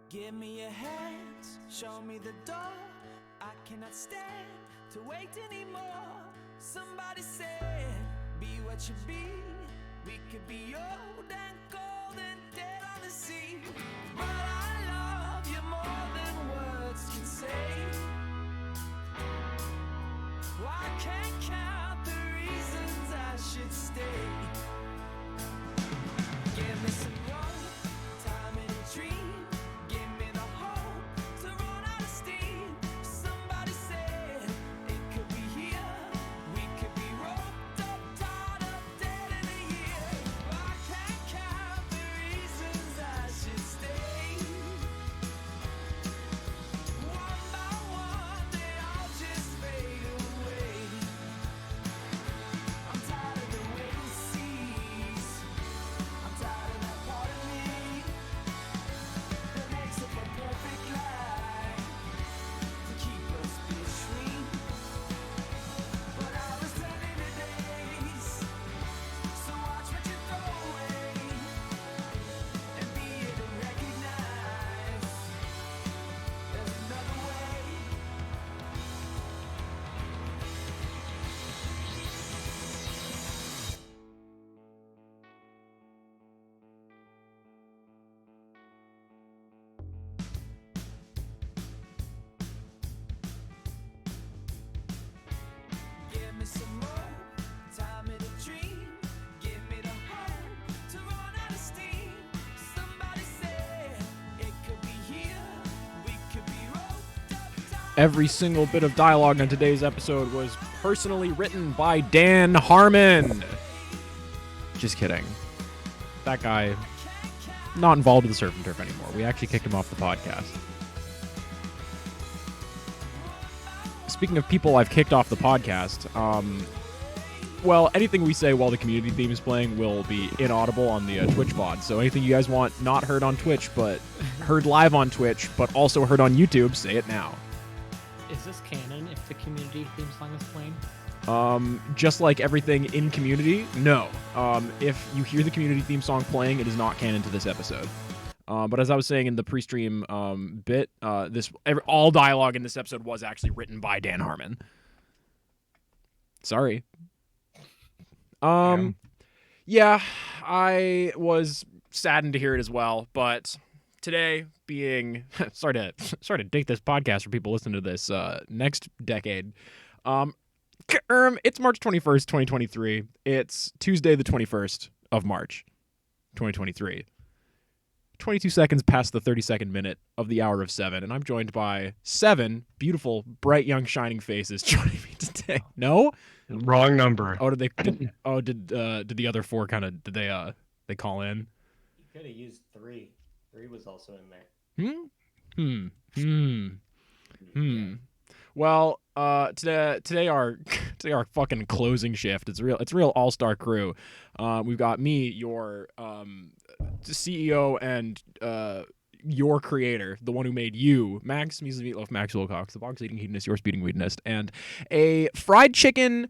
Give me your hands, show me the door. I cannot stand to wait anymore. Somebody said, be what you be. We could be old and cold and dead on the sea. But I love you more than words can say. Well, I can't count the reasons I should stay. Give me some rope, time and a dream. Give me the hope to run out of steam. Somebody said it could be here. We could be roped up, tied up, dead in a year. I can't count the reasons I should stay. One by one, they all just fade away. I'm tired of the wait and sees. I'm tired of that part of me that makes up a perfect lie to keep us between. But I was turning to days, so watch what you throw away and be here to recognize there's another way. Give me some more time and a dream. Give me the hope to run out of steam. Somebody said it could be here. We could be roped up tight. Every single bit of dialogue on today's episode was personally written by Dan Harmon. Just kidding. That guy, not involved with the Surf and Turf anymore. We actually kicked him off the podcast. Speaking of people I've kicked off the podcast, well, anything we say while the community theme is playing will be inaudible on the Twitch pod. So anything you guys want not heard on Twitch, but heard live on Twitch, but also heard on YouTube, say it now. Is this canon if the community theme song is playing? Just like everything in Community, no. If you hear the Community theme song playing, it is not canon to this episode. But as I was saying in the pre-stream bit, all dialogue in this episode was actually written by Dan Harmon. Sorry. Yeah, I was saddened to hear it as well. But today, being sorry to date this podcast for people listening to this next decade. It's March 21st, 2023. It's Tuesday, the 21st of March, 2023. 22 seconds past the 32nd minute of the hour of 7, and I'm joined by 7 beautiful, bright, young, shining faces joining me today. No? Wrong number. Oh, did the other 4 they call in? You could have used 3. 3 was also in there. Well, today our fucking closing shift. It's real all-star crew. We've got me, your CEO and your creator, the one who made you, Max, Measles Meatloaf, Max Wilcox, the box eating hedonist, your speeding hedonist, and a fried chicken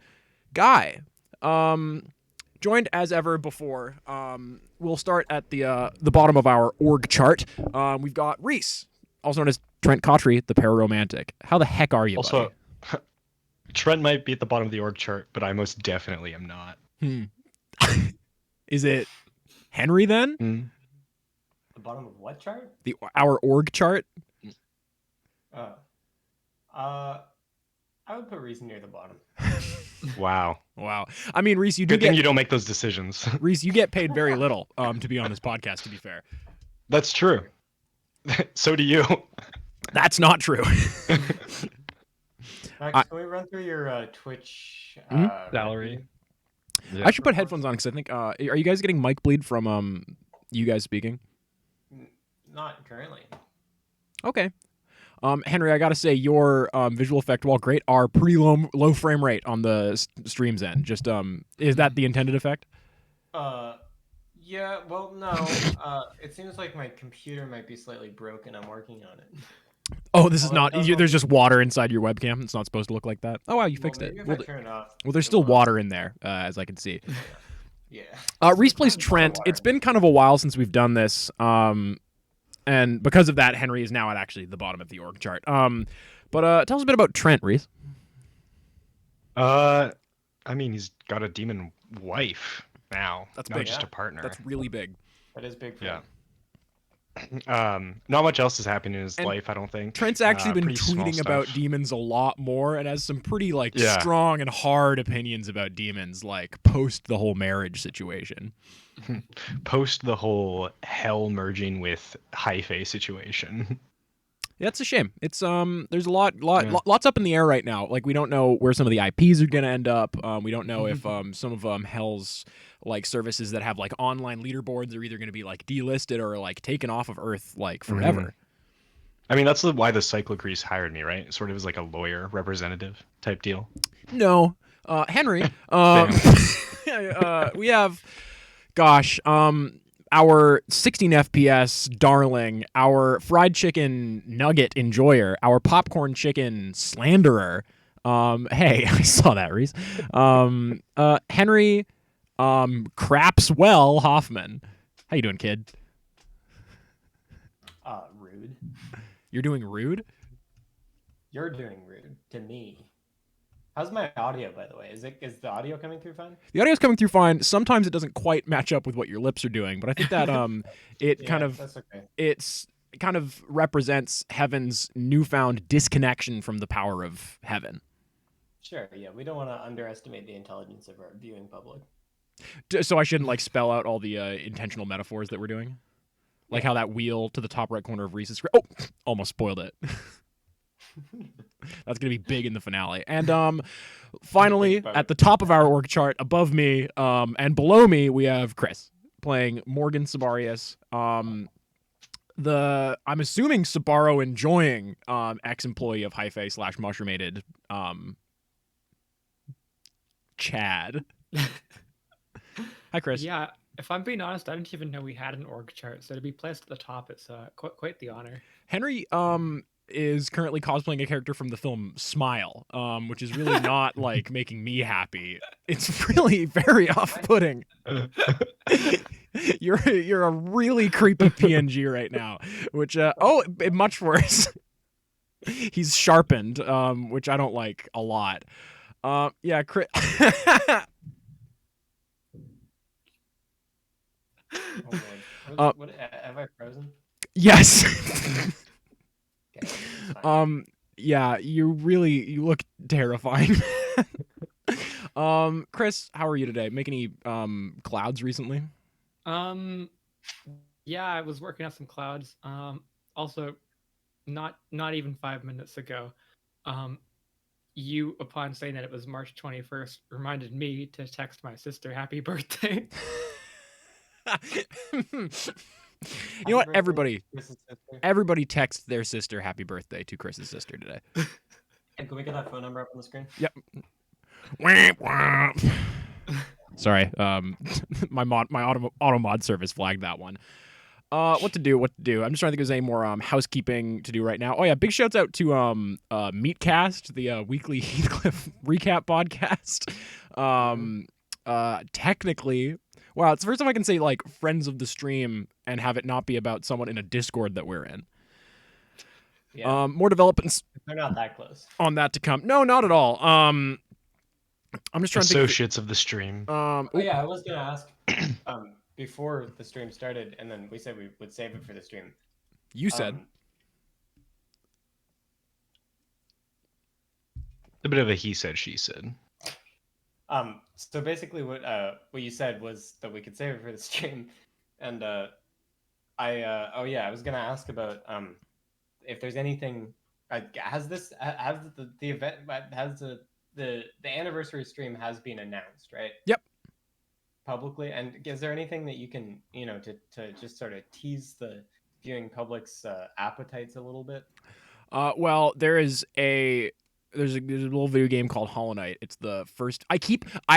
guy. Joined as ever before. We'll start at the bottom of our org chart. We've got Reese, also known as Trent Cotry, the pararomantic. How the heck are you, Also, buddy? Trent might be at the bottom of the org chart, but I most definitely am not. Is it Henry then? The bottom of what chart? Our org chart? I would put Reese near the bottom. Wow. I mean, Reese, you do Good thing you don't make those decisions. Reese, you get paid very little to be on this podcast, to be fair. That's true. So do you. That's not true. Max, can we run through your Twitch Salary. Yeah. I should put headphones on because I think are you guys getting mic bleed from you guys speaking? Not currently. Okay. Henry, I gotta say your visual effect, while great, are pretty low frame rate on the stream's end. Just is that the intended effect? Yeah, well, no. It seems like my computer might be slightly broken. I'm working on it. Oh, this is Well, not. no. There's just water inside your webcam. It's not supposed to look like that. Oh wow, you fixed it. Maybe if Well, I turn it off. there's it'll still water in there, as I can see. Yeah. Reese plays There's Trent. water. It's been kind of a while since we've done this. and because of that, Henry is now at actually the bottom of the org chart. But tell us a bit about Trent, Reese. I mean, he's got a demon wife now. That's not big. just Yeah. a partner. That's really big. That is big for Yeah. him. Not much else is happening in his And life, I don't think. Trent's actually been Pretty small tweeting about stuff. demons a lot more and has some pretty Yeah. strong and hard opinions about demons, like post the whole marriage situation. Post the whole hell merging with Hyphae situation. Yeah, it's a shame. It's there's a Yeah. lots up in the air right now. Like we don't know where some of the IPs are gonna end up. We don't know if some of Hell's like services that have like online leaderboards are either gonna be like delisted or like taken off of Earth like forever. I mean, that's why the Cyclocrease hired me, right? Sort of as like a lawyer representative type deal. No, Henry. We have, gosh, our 16 FPS darling, our fried chicken nugget enjoyer, our popcorn chicken slanderer. Hey, I saw that, Reese. Henry, Crapswell Hoffman. How you doing, kid? Rude. You're doing rude. You're doing rude to me. How's my audio, by the way? Is the audio coming through fine? The audio's coming through fine. Sometimes it doesn't quite match up with what your lips are doing, but I think that it That's okay. it kind of represents heaven's newfound disconnection from the power of heaven. Sure, yeah. We don't want to underestimate the intelligence of our viewing public. So I shouldn't like spell out all the intentional metaphors that we're doing, like how that wheel to the top right corner of Reese's screen. Oh, almost spoiled it. That's gonna be big in the finale. And finally, at the top of our org chart, above me and below me, we have Chris playing Morgan Sabarius. I'm assuming Sabaro enjoying ex-employee of Hyphae / Mushroommated Chad. Hi, Chris. Yeah, if I'm being honest, I didn't even know we had an org chart, so to be placed at the top, it's quite the honor. Henry is currently cosplaying a character from the film Smile, which is really not like making me happy. It's really very off-putting. You're a really creepy PNG right now, which much worse. He's sharpened, which I don't like a lot. Yeah, Chris. Oh, Lord. What, have I frozen? Yes. Okay, it's fine. Yeah, you look terrifying. Chris, how are you today? Make any clouds recently? Yeah, I was working on some clouds. Also, not even 5 minutes ago, you, upon saying that it was March 21st, reminded me to text my sister happy birthday. You know Happy what? birthday, Chris's sister. Everybody text their sister happy birthday to Chris's sister today. Hey, can we get that phone number up on the screen? Womp, womp. Sorry, my auto mod service flagged that one. What to do? I'm just trying to think if there's any more housekeeping to do right now. Oh yeah, big shouts out to Meatcast, the weekly Heathcliff recap podcast. Technically, wow, it's the first time I can say like friends of the stream and have it not be about someone in a Discord that we're in. Yeah. More developments They're not that close. on that to come. No, not at all. I'm just trying to think. Associates of the stream. Oh yeah, I was gonna ask before the stream started, and then we said we would save it for the stream. You said. A bit of a he said, she said. So basically, what you said was that we could save it for the stream, and I was gonna ask about if there's anything. Has the event has the anniversary stream has been announced, right? Yep. Publicly, and is there anything that you can to just sort of tease the viewing public's appetites a little bit? Well, there's a little video game called Hollow Knight. It's the first. I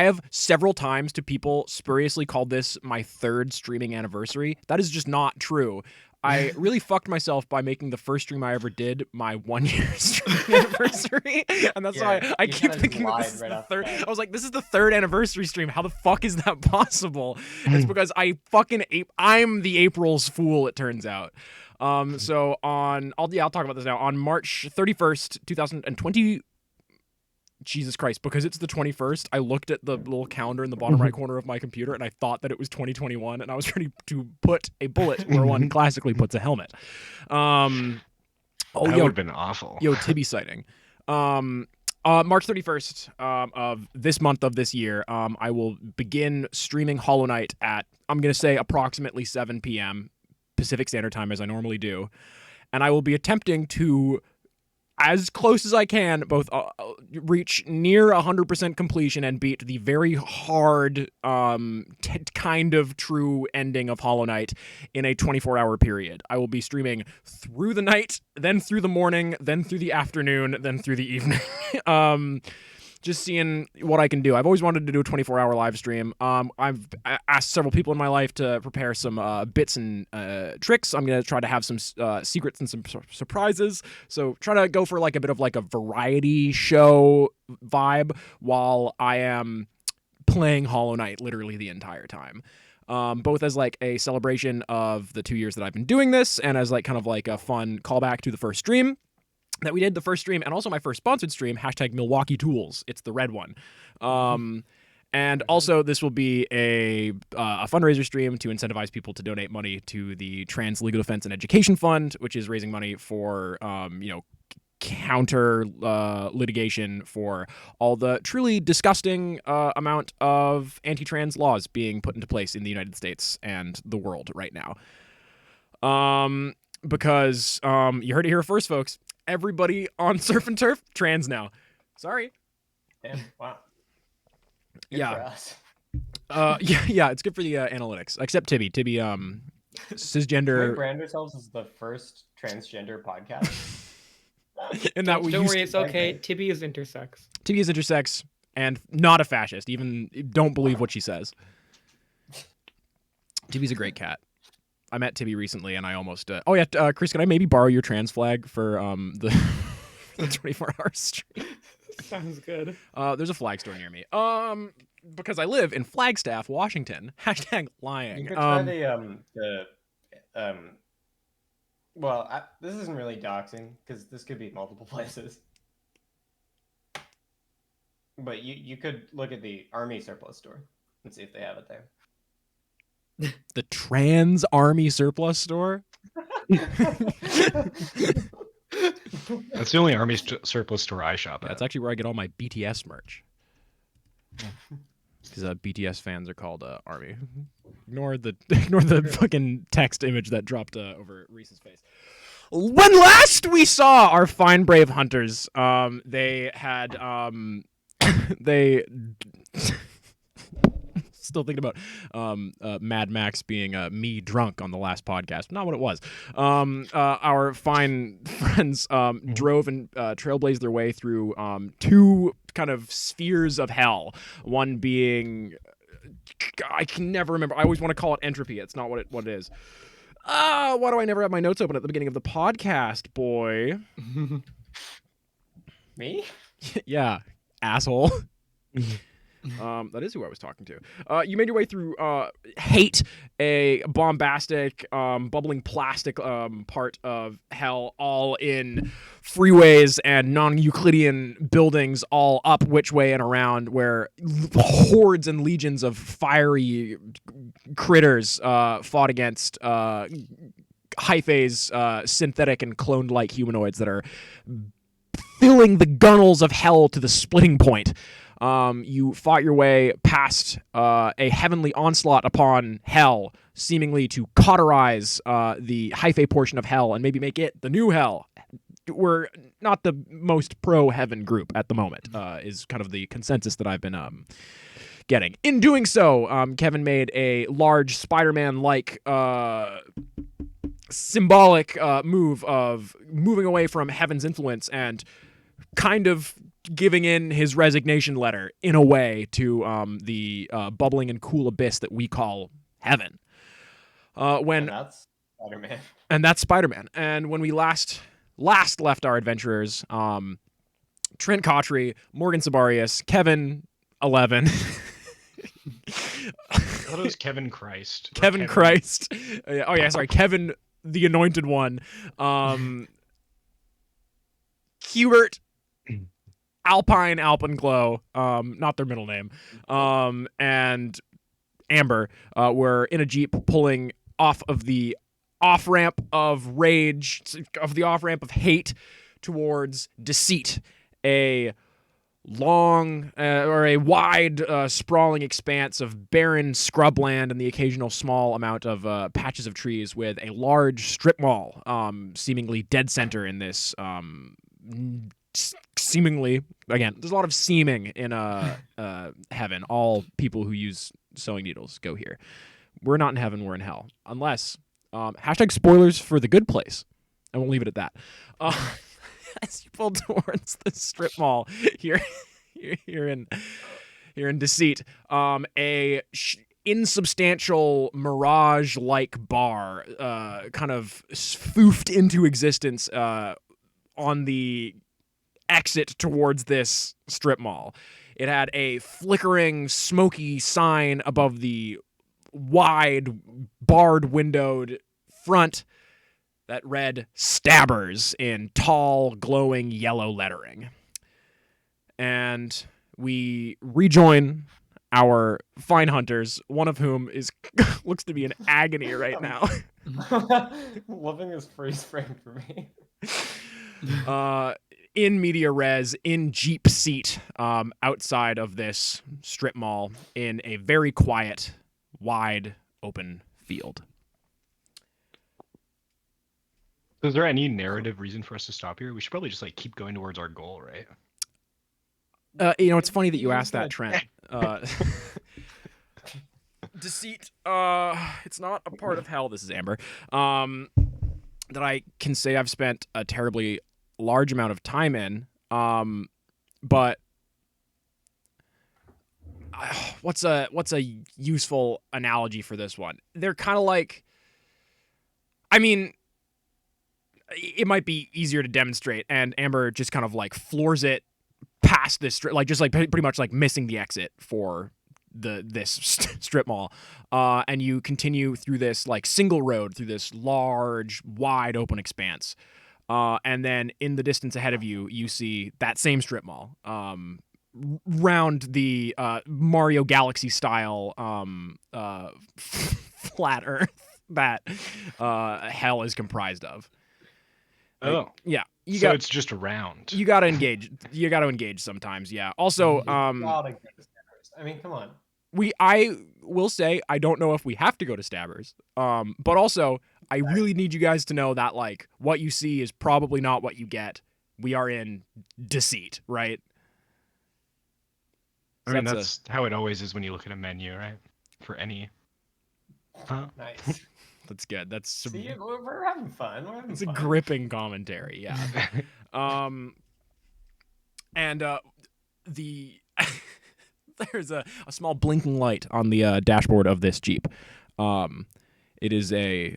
have several times to people spuriously called this my third streaming anniversary. That is just not true. I really fucked myself by making the first stream I ever did my 1 year stream anniversary, and that's Yeah, why I you keep kinda thinking that lied this is right the off the third. bat. I was like, this is the third anniversary stream. How the fuck is that possible? It's because I fucking I'm the April's fool. It turns out. So I'll talk about this now. On March 31st, 2020. Jesus Christ, because it's the 21st, I looked at the little calendar in the bottom right corner of my computer and I thought that it was 2021, and I was ready to put a bullet where one classically puts a helmet. That would have been awful. Yo, Tibby sighting. March 31st of this month of this year, I will begin streaming Hollow Knight at, I'm going to say, approximately 7 p.m. Pacific Standard Time, as I normally do. And I will be attempting to, as close as I can, both reach near 100% completion and beat the very hard, kind of true ending of Hollow Knight in a 24-hour period. I will be streaming through the night, then through the morning, then through the afternoon, then through the evening. Just seeing what I can do. I've always wanted to do a 24-hour live stream. I've asked several people in my life to prepare some bits and tricks. I'm going to try to have some secrets and some surprises. So try to go for like a bit of like a variety show vibe while I am playing Hollow Knight literally the entire time. Both as like a celebration of the 2 years that I've been doing this and as like kind of like a fun callback to the first stream that we did, the first stream, and also my first sponsored stream, hashtag Milwaukee Tools. It's the red one. And also this will be a fundraiser stream to incentivize people to donate money to the Trans Legal Defense and Education Fund, which is raising money for, counter litigation for all the truly disgusting amount of anti-trans laws being put into place in the United States and the world right now. Because you heard it here first, folks. Everybody on Surf and Turf trans now. Sorry. Damn, wow. Good Yeah. for us. Yeah, it's good for the analytics. Except Tibby. Tibby, Can we cisgender. brand ourselves as the first transgender podcast? And that we Don't used worry, it's okay. Tibby is intersex. Tibby is intersex and not a fascist. Even don't believe what she says. Tibby's a great cat. I met Tibby recently, and I almost. Chris, can I maybe borrow your trans flag for the 24-hour stream? Sounds good. There's a flag store near me. Because I live in Flagstaff, Washington. Hashtag lying. You could try this isn't really doxing because this could be multiple places. But you could look at the Army surplus store and see if they have it there. The Trans Army Surplus Store. That's the only Army surplus store I shop at. That's actually where I get all my BTS merch. Because BTS fans are called Army. Ignore the fucking text image that dropped over Reese's face. When last we saw our fine brave hunters, they had they. Still thinking about Mad Max being me drunk on the last podcast. Not what it was. Our fine friends drove and trailblazed their way through two kind of spheres of hell. One being, I can never remember. I always want to call it entropy. It's not what it is. Why do I never have my notes open at the beginning of the podcast, boy? Me? Yeah, asshole. That is who I was talking to. You made your way through Hate, a bombastic, bubbling plastic part of hell, all in freeways and non-Euclidean buildings, all up which way and around, where hordes and legions of fiery critters fought against Hyphae's synthetic and cloned-like humanoids that are filling the gunnels of hell to the splitting point. You fought your way past a heavenly onslaught upon hell, seemingly to cauterize the Hyphae portion of hell and maybe make it the new hell. We're not the most pro-heaven group at the moment, is kind of the consensus that I've been getting. In doing so, Kevin made a large Spider-Man-like symbolic move of moving away from heaven's influence and kind of giving in his resignation letter in a way to the bubbling and cool abyss that we call heaven. And that's Spider-Man. And that's Spider-Man. And when we last left our adventurers, Trent Cotry, Morgan Sabarius, Kevin 11, I thought it was Kevin Christ. or Kevin Christ. Oh yeah, sorry, Kevin the Anointed One. Hubert, Alpine Alpenglow, not their middle name, and Amber were in a Jeep pulling off of the off-ramp of rage, of the off-ramp of hate towards Deceit, a long or a wide sprawling expanse of barren scrubland and the occasional small amount of patches of trees with a large strip mall seemingly dead center in this seemingly, again, there's a lot of seeming in heaven. All people who use sewing needles go here. We're not in heaven, we're in hell. Unless hashtag spoilers for The Good Place. I won't leave it at that. As you pull towards the strip mall here in Deceit, a insubstantial mirage-like bar kind of foofed into existence on the exit towards this strip mall. It had a flickering, smoky sign above the wide, barred-windowed front that read Stabbers in tall, glowing yellow lettering. And we rejoin our fine hunters, one of whom looks to be in agony right now. Loving this freeze frame for me. In media res, in Jeep seat, outside of this strip mall, in a very quiet, wide, open field. So is there any narrative reason for us to stop here? We should probably just like keep going towards our goal, right? It's funny that you asked that, Trent. Deceit. It's not a part of hell. This is Amber. That I can say I've spent a terribly large amount of time in. But what's a useful analogy for this one? They're kind of like, I mean, it might be easier to demonstrate, and Amber just kind of like floors it past this strip, like just like pretty much like missing the exit for this strip mall, and you continue through this like single road through this large, wide open expanse, and then in the distance ahead of you, you see that same strip mall, round the Mario Galaxy style flat Earth that hell is comprised of. Oh, yeah. It's just around. You gotta engage. You gotta engage sometimes. Yeah. Also, I mean, come on. I will say I don't know if we have to go to Stabbers. But also I really need you guys to know that like what you see is probably not what you get. We are in Deceit, right? I mean, that's how it always is when you look at a menu, right? For any. Huh? Nice. That's good. That's some, See, we're having fun. We're having it's a fun. gripping commentary. Yeah. And the there's a small blinking light on the dashboard of this Jeep. It is a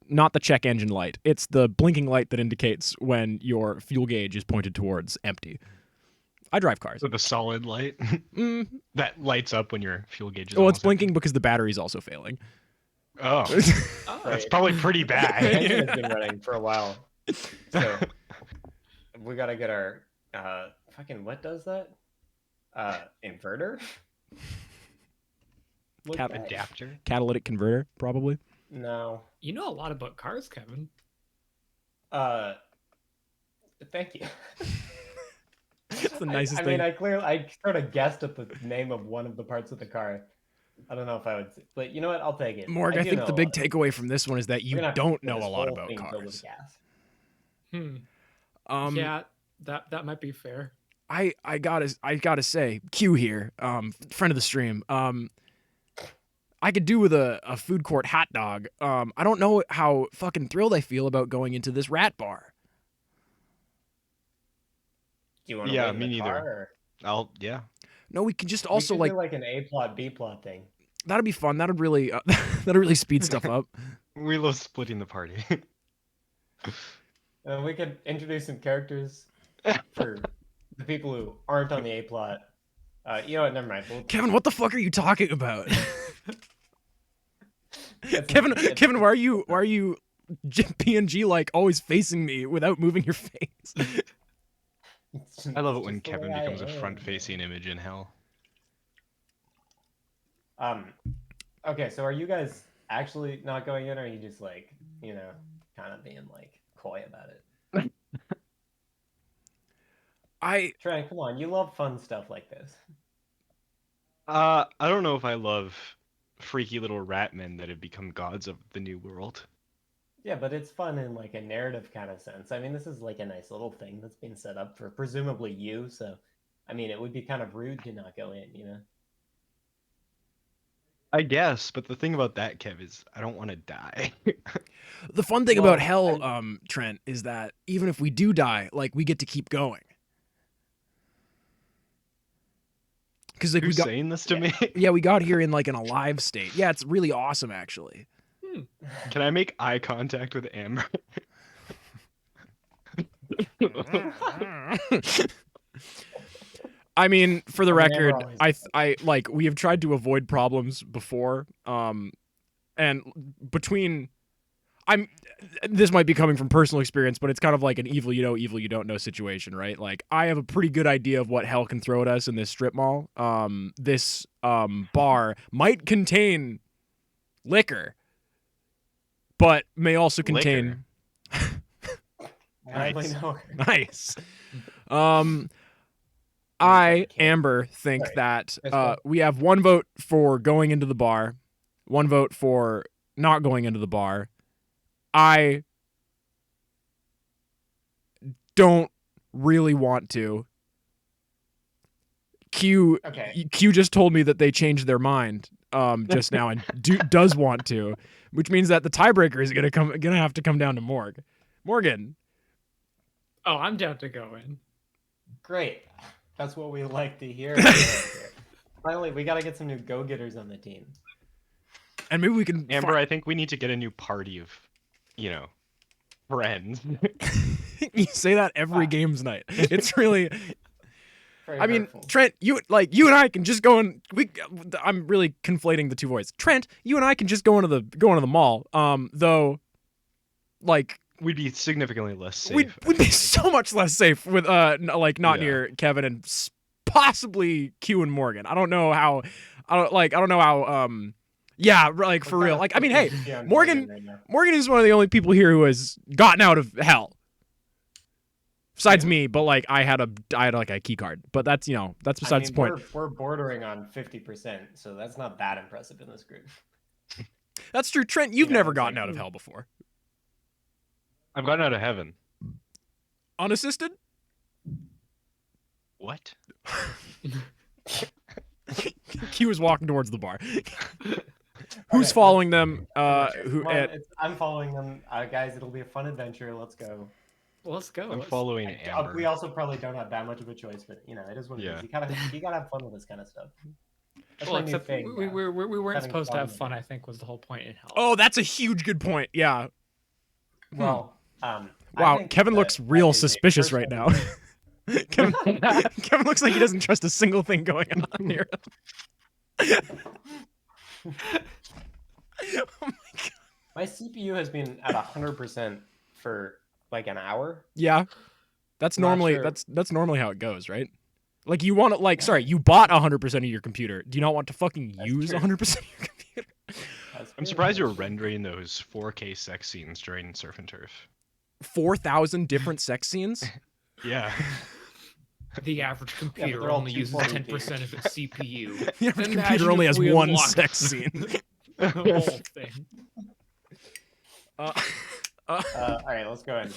not the check engine light. It's the blinking light that indicates when your fuel gauge is pointed towards empty. I drive cars. With a solid light that lights up when your fuel gauge is. Well, it's blinking because the battery's also failing. Oh, that's probably pretty The bad. engine has been running for a while, so we gotta get our fucking what does that? Inverter? Adapter. Catalytic converter, probably. No. You know a lot about cars, Kevin. Thank you. It's the nicest I thing. mean, I sort of guessed at the name of one of the parts of the car. I don't know if I would, but you know what? I'll take it. Morg, I do think know the a big lot. takeaway from this one is that We're you gonna have to don't get know this a lot whole about thing filled with cars. gas. Yeah, that might be fair. I gotta say, Q here, friend of the stream. I could do with a food court hot dog. I don't know how fucking thrilled I feel about going into this rat bar. Do you want to Yeah, wait in me the neither. car, or Yeah. No, we can just we also could like do like an A plot B plot thing? That'd be fun. That'd really that'd really speed stuff up. We love splitting the party. We could introduce some characters for the people who aren't on the A plot. You know what? Never mind. Kevin, what the fuck are you talking about? It's- Kevin, it's- Kevin, why are you PNG like always facing me without moving your face? I love it it's when just the Kevin way I becomes a am. front-facing image in hell. Okay, so are you guys actually not going in, or are you just like, you know, kind of being like coy about it? Trent, come on, you love fun stuff like this. I don't know if I love freaky little rat men that have become gods of the new world. Yeah, but it's fun in like a narrative kind of sense. I mean, this is like a nice little thing that's being set up for presumably you, so I mean, it would be kind of rude to not go in, you know? I guess, but the thing about that, Kev, is I don't want to die. The fun thing Well, about hell, Trent, is that even if we do die, like we get to keep going. Because like Who's we got, saying this to me? yeah, we got here in like an alive state. Yeah, it's really awesome actually. Can I make eye contact with Amber? I mean, for the I mean, record, Amber always I like we have tried to avoid problems before, and between, this might be coming from personal experience, but it's kind of like an evil you know, evil you don't know situation, right? Like I have a pretty good idea of what hell can throw at us in this strip mall. This bar might contain liquor, but may also contain I don't really Nice. know. nice. I, Okay. Amber, think Sorry. that Yes, go. we have one vote for going into the bar, one vote for not going into the bar. I don't really want to. Q Okay. just told me that they changed their mind just now and does want to, which means that the tiebreaker is gonna have to come down to Morgan. Oh, I'm down to go in. Great. That's what we like to hear. Finally, we got to get some new go-getters on the team. And maybe we can Amber, I think we need to get a new party of, friends. you say that every games night. It's really Very I mean, hurtful. Trent, you and I can just go and I'm really conflating the two voices. Trent, you and I can just go into the mall. Though like We'd be significantly less safe. we'd be so much less safe with not Yeah. near Kevin and possibly Q and Morgan. I don't know how yeah, like for We're real. kinda Like I mean, hey, focused on Morgan right now. Morgan is one of the only people here who has gotten out of hell. Besides me, but like I had like a key card. But that's that's besides the point. We're bordering on 50%, so that's not that impressive in this group. That's true. Trent, you've You know, never it's gotten like- out of hell before. I've gotten out of heaven. Unassisted? What? Q is walking towards the bar. Okay, Who's following them? Come on, I'm following them, guys. It'll be a fun adventure. Let's go. Well, let's go. I'm Let's- following Amber. We also probably don't have that much of a choice, but it is what it Yeah. is. You gotta have fun with this kind of stuff. That's Well, my new except thing. we weren't Having supposed to fun have with fun. it. I think was the whole point in hell. Oh, that's a huge good point. Yeah. Well, I Wow, think Kevin that looks that real is a suspicious right now. personal- Kevin looks like he doesn't trust a single thing going on here. My CPU has been at 100% for like an hour. Yeah. That's Not normally sure. that's normally how it goes, right? Like you want to sorry, you bought 100% of your computer. Do you not want to fucking That's use true. 100% of your computer? That's I'm true. surprised you were rendering those 4K sex scenes during Surf and Turf. 4,000 different sex scenes? Yeah. The average computer they're all only uses 240p. 10% of its CPU. The average Imagine computer only if has we one unlocked sex scene. the whole thing. Uh, All right, let's go ahead.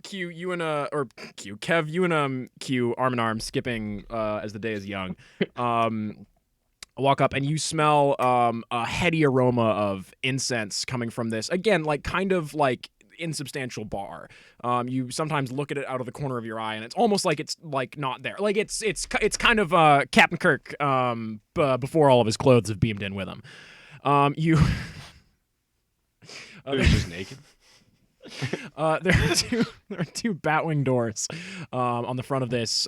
Q, you and or Q, Kev, you and Q, arm in arm, skipping as the day is young. Walk up and you smell a heady aroma of incense coming from this. Again, like kind of like insubstantial bar. You sometimes look at it out of the corner of your eye, and it's almost like it's like not there. Like it's kind of Captain Kirk before all of his clothes have beamed in with him. You. He was just naked. There are two batwing doors on the front of this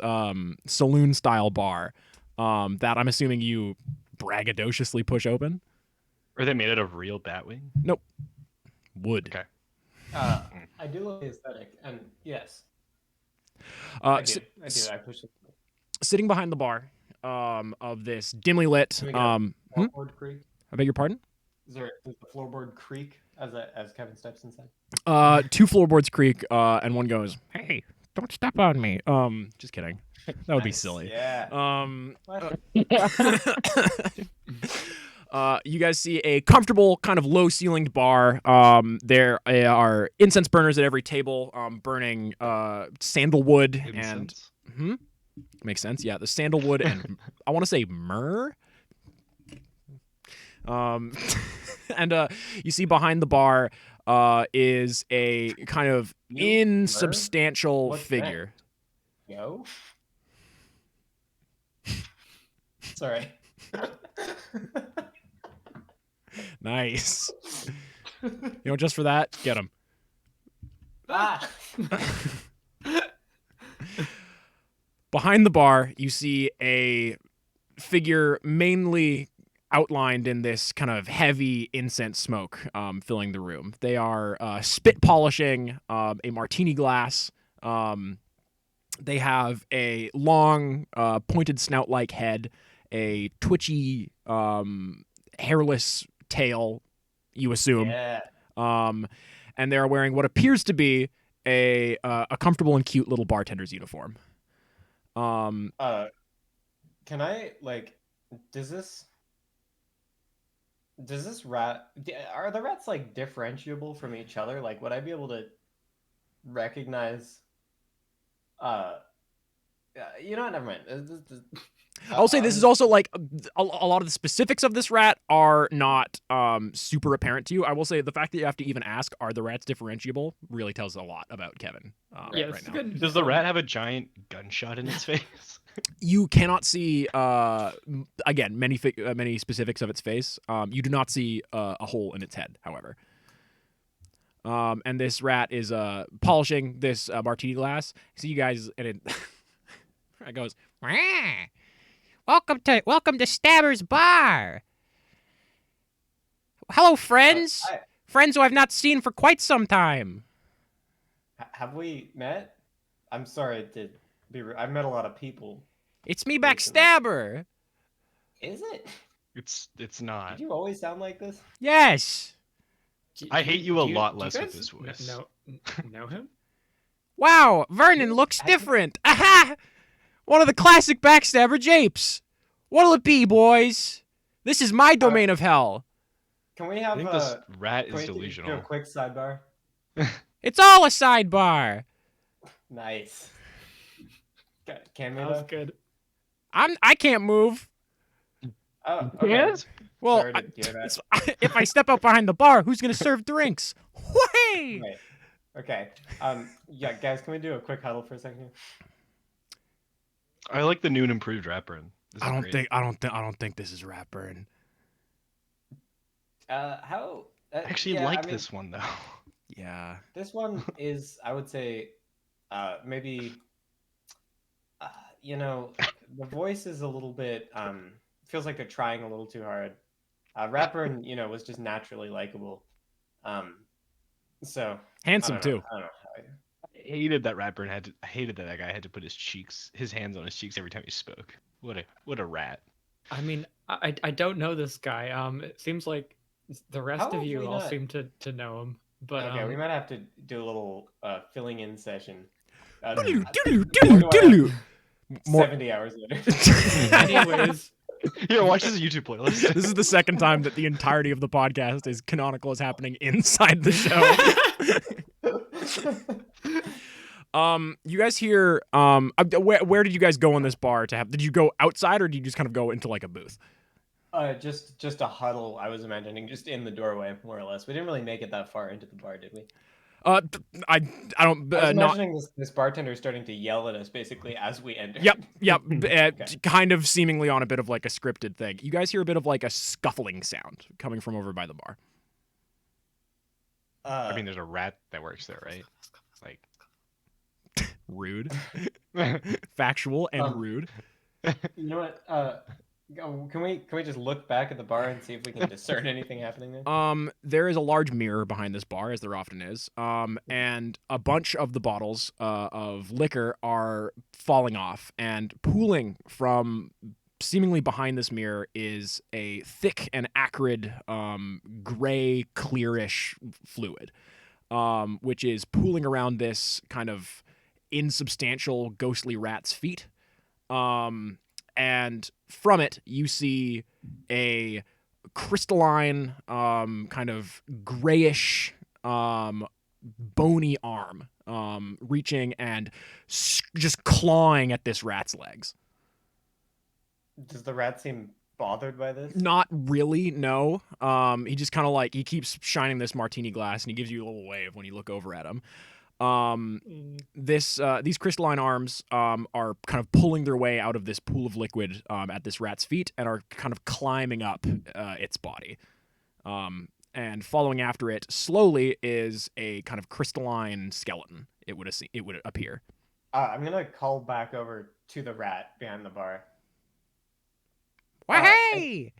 saloon style bar that I'm assuming you braggadociously push open. Are they made out of real batwing? Wood. Okay. I do love the aesthetic, and yes, Uh, I do. I push it. Sitting behind the bar of this dimly lit. Can we get a floorboard creak? I beg your pardon? Is the floorboard creak as Kevin steps inside? Two floorboards creak, and one goes, "Hey, don't step on me." Just kidding. That would be Nice, silly. Yeah. What? What? You guys see a comfortable, kind of low-ceilinged bar. There are incense burners at every table, burning sandalwood and Incense? makes sense. Yeah, the sandalwood and I want to say myrrh. And you see behind the bar is a kind of Myrrh? insubstantial What's that? figure. Yo. Sorry. Nice. Just for that, get him. Ah. Behind the bar, you see a figure mainly outlined in this kind of heavy incense smoke filling the room. They are spit polishing a martini glass. They have a long, pointed snout-like head, a twitchy, hairless tail, you assume. Yeah. And they're wearing what appears to be a comfortable and cute little bartender's uniform. Can I does this rat are the rats like differentiable from each other? Like, would I be able to recognize never mind. I'll say this is also like a lot of the specifics of this rat are not super apparent to you. I will say the fact that you have to even ask, are the rats differentiable, really tells a lot about Kevin Yeah, right it's now. good. Does the rat have a giant gunshot in its face? You cannot see, again, many specifics of its face. You do not see a hole in its head, however. And this rat is polishing this martini glass. See you guys, and it goes, "Wah. Welcome to Stabber's Bar. Hello, friends. Friends who I've not seen for quite some time. Have we met? I'm sorry to be rude. I've met a lot of people. It's me, Recently. Backstabber. Is it? It's not. Did you always sound like this? Yes. I hate you a lot do you less with guys this voice. Know him? Wow, Vernon looks different. Aha! One of the classic Backstabber japes. What'll it be, boys? This is my domain of hell. Can we I have think this a rat can is we do a delusional. quick sidebar? It's all a sidebar. Nice. Can we That was though? good. I can't move. Oh, okay. Yeah? Well, Sorry to hear that. if I step out behind the bar, who's gonna serve drinks? Way! Right. Okay. Yeah, guys, can we do a quick huddle for a second? I like the new and improved rat burn. This is I great. don't think this is Ratburn. How? I actually yeah, like I mean, this one though. Yeah. This one is, I would say, maybe. The voice is a little bit. Feels like they're trying a little too hard. Ratburn, was just naturally likable. So Handsome I don't know. too. I don't know. I hated that rat burn I hated that guy had to put his hands on his cheeks every time he spoke. What a rat. I mean, I don't know this guy. It seems like the rest How of have you we all not- seem to know him. But Okay, we might have to do a little filling in session. Doodaloo, What doodaloo, do I have? doodaloo. More. 70 hours later. anyways, Here, watch this YouTube playlist. This is the second time that the entirety of the podcast is canonical as happening inside the show. You guys hear where did you guys go on this bar to have? Did you go outside or did you just kind of go into like a booth? Just a huddle. I was imagining just in the doorway, more or less. We didn't really make it that far into the bar, did we? I don't. I was Not. imagining this bartender starting to yell at us basically as we enter. Yep. Okay. Kind of seemingly on a bit of like a scripted thing. You guys hear a bit of like a scuffling sound coming from over by the bar. I mean, there's a rat that works there, right? Like, Rude, factual, and rude. you know what? Can we just look back at the bar and see if we can discern anything happening there? There is a large mirror behind this bar, as there often is. And a bunch of the bottles of liquor are falling off, and pooling from seemingly behind this mirror is a thick and acrid, gray, clearish fluid, which is pooling around this kind of insubstantial, ghostly rat's feet. And from it, you see a crystalline, kind of grayish, bony arm, reaching and just clawing at this rat's legs. Does the rat seem bothered by this? Not really, no. He just kind of like, he keeps shining this martini glass, and he gives you a little wave when you look over at him. These crystalline arms are kind of pulling their way out of this pool of liquid at this rat's feet, and are kind of climbing up its body. And following after it slowly is a kind of crystalline skeleton. It would appear. I'm gonna call back over to the rat behind the bar. Why, hey!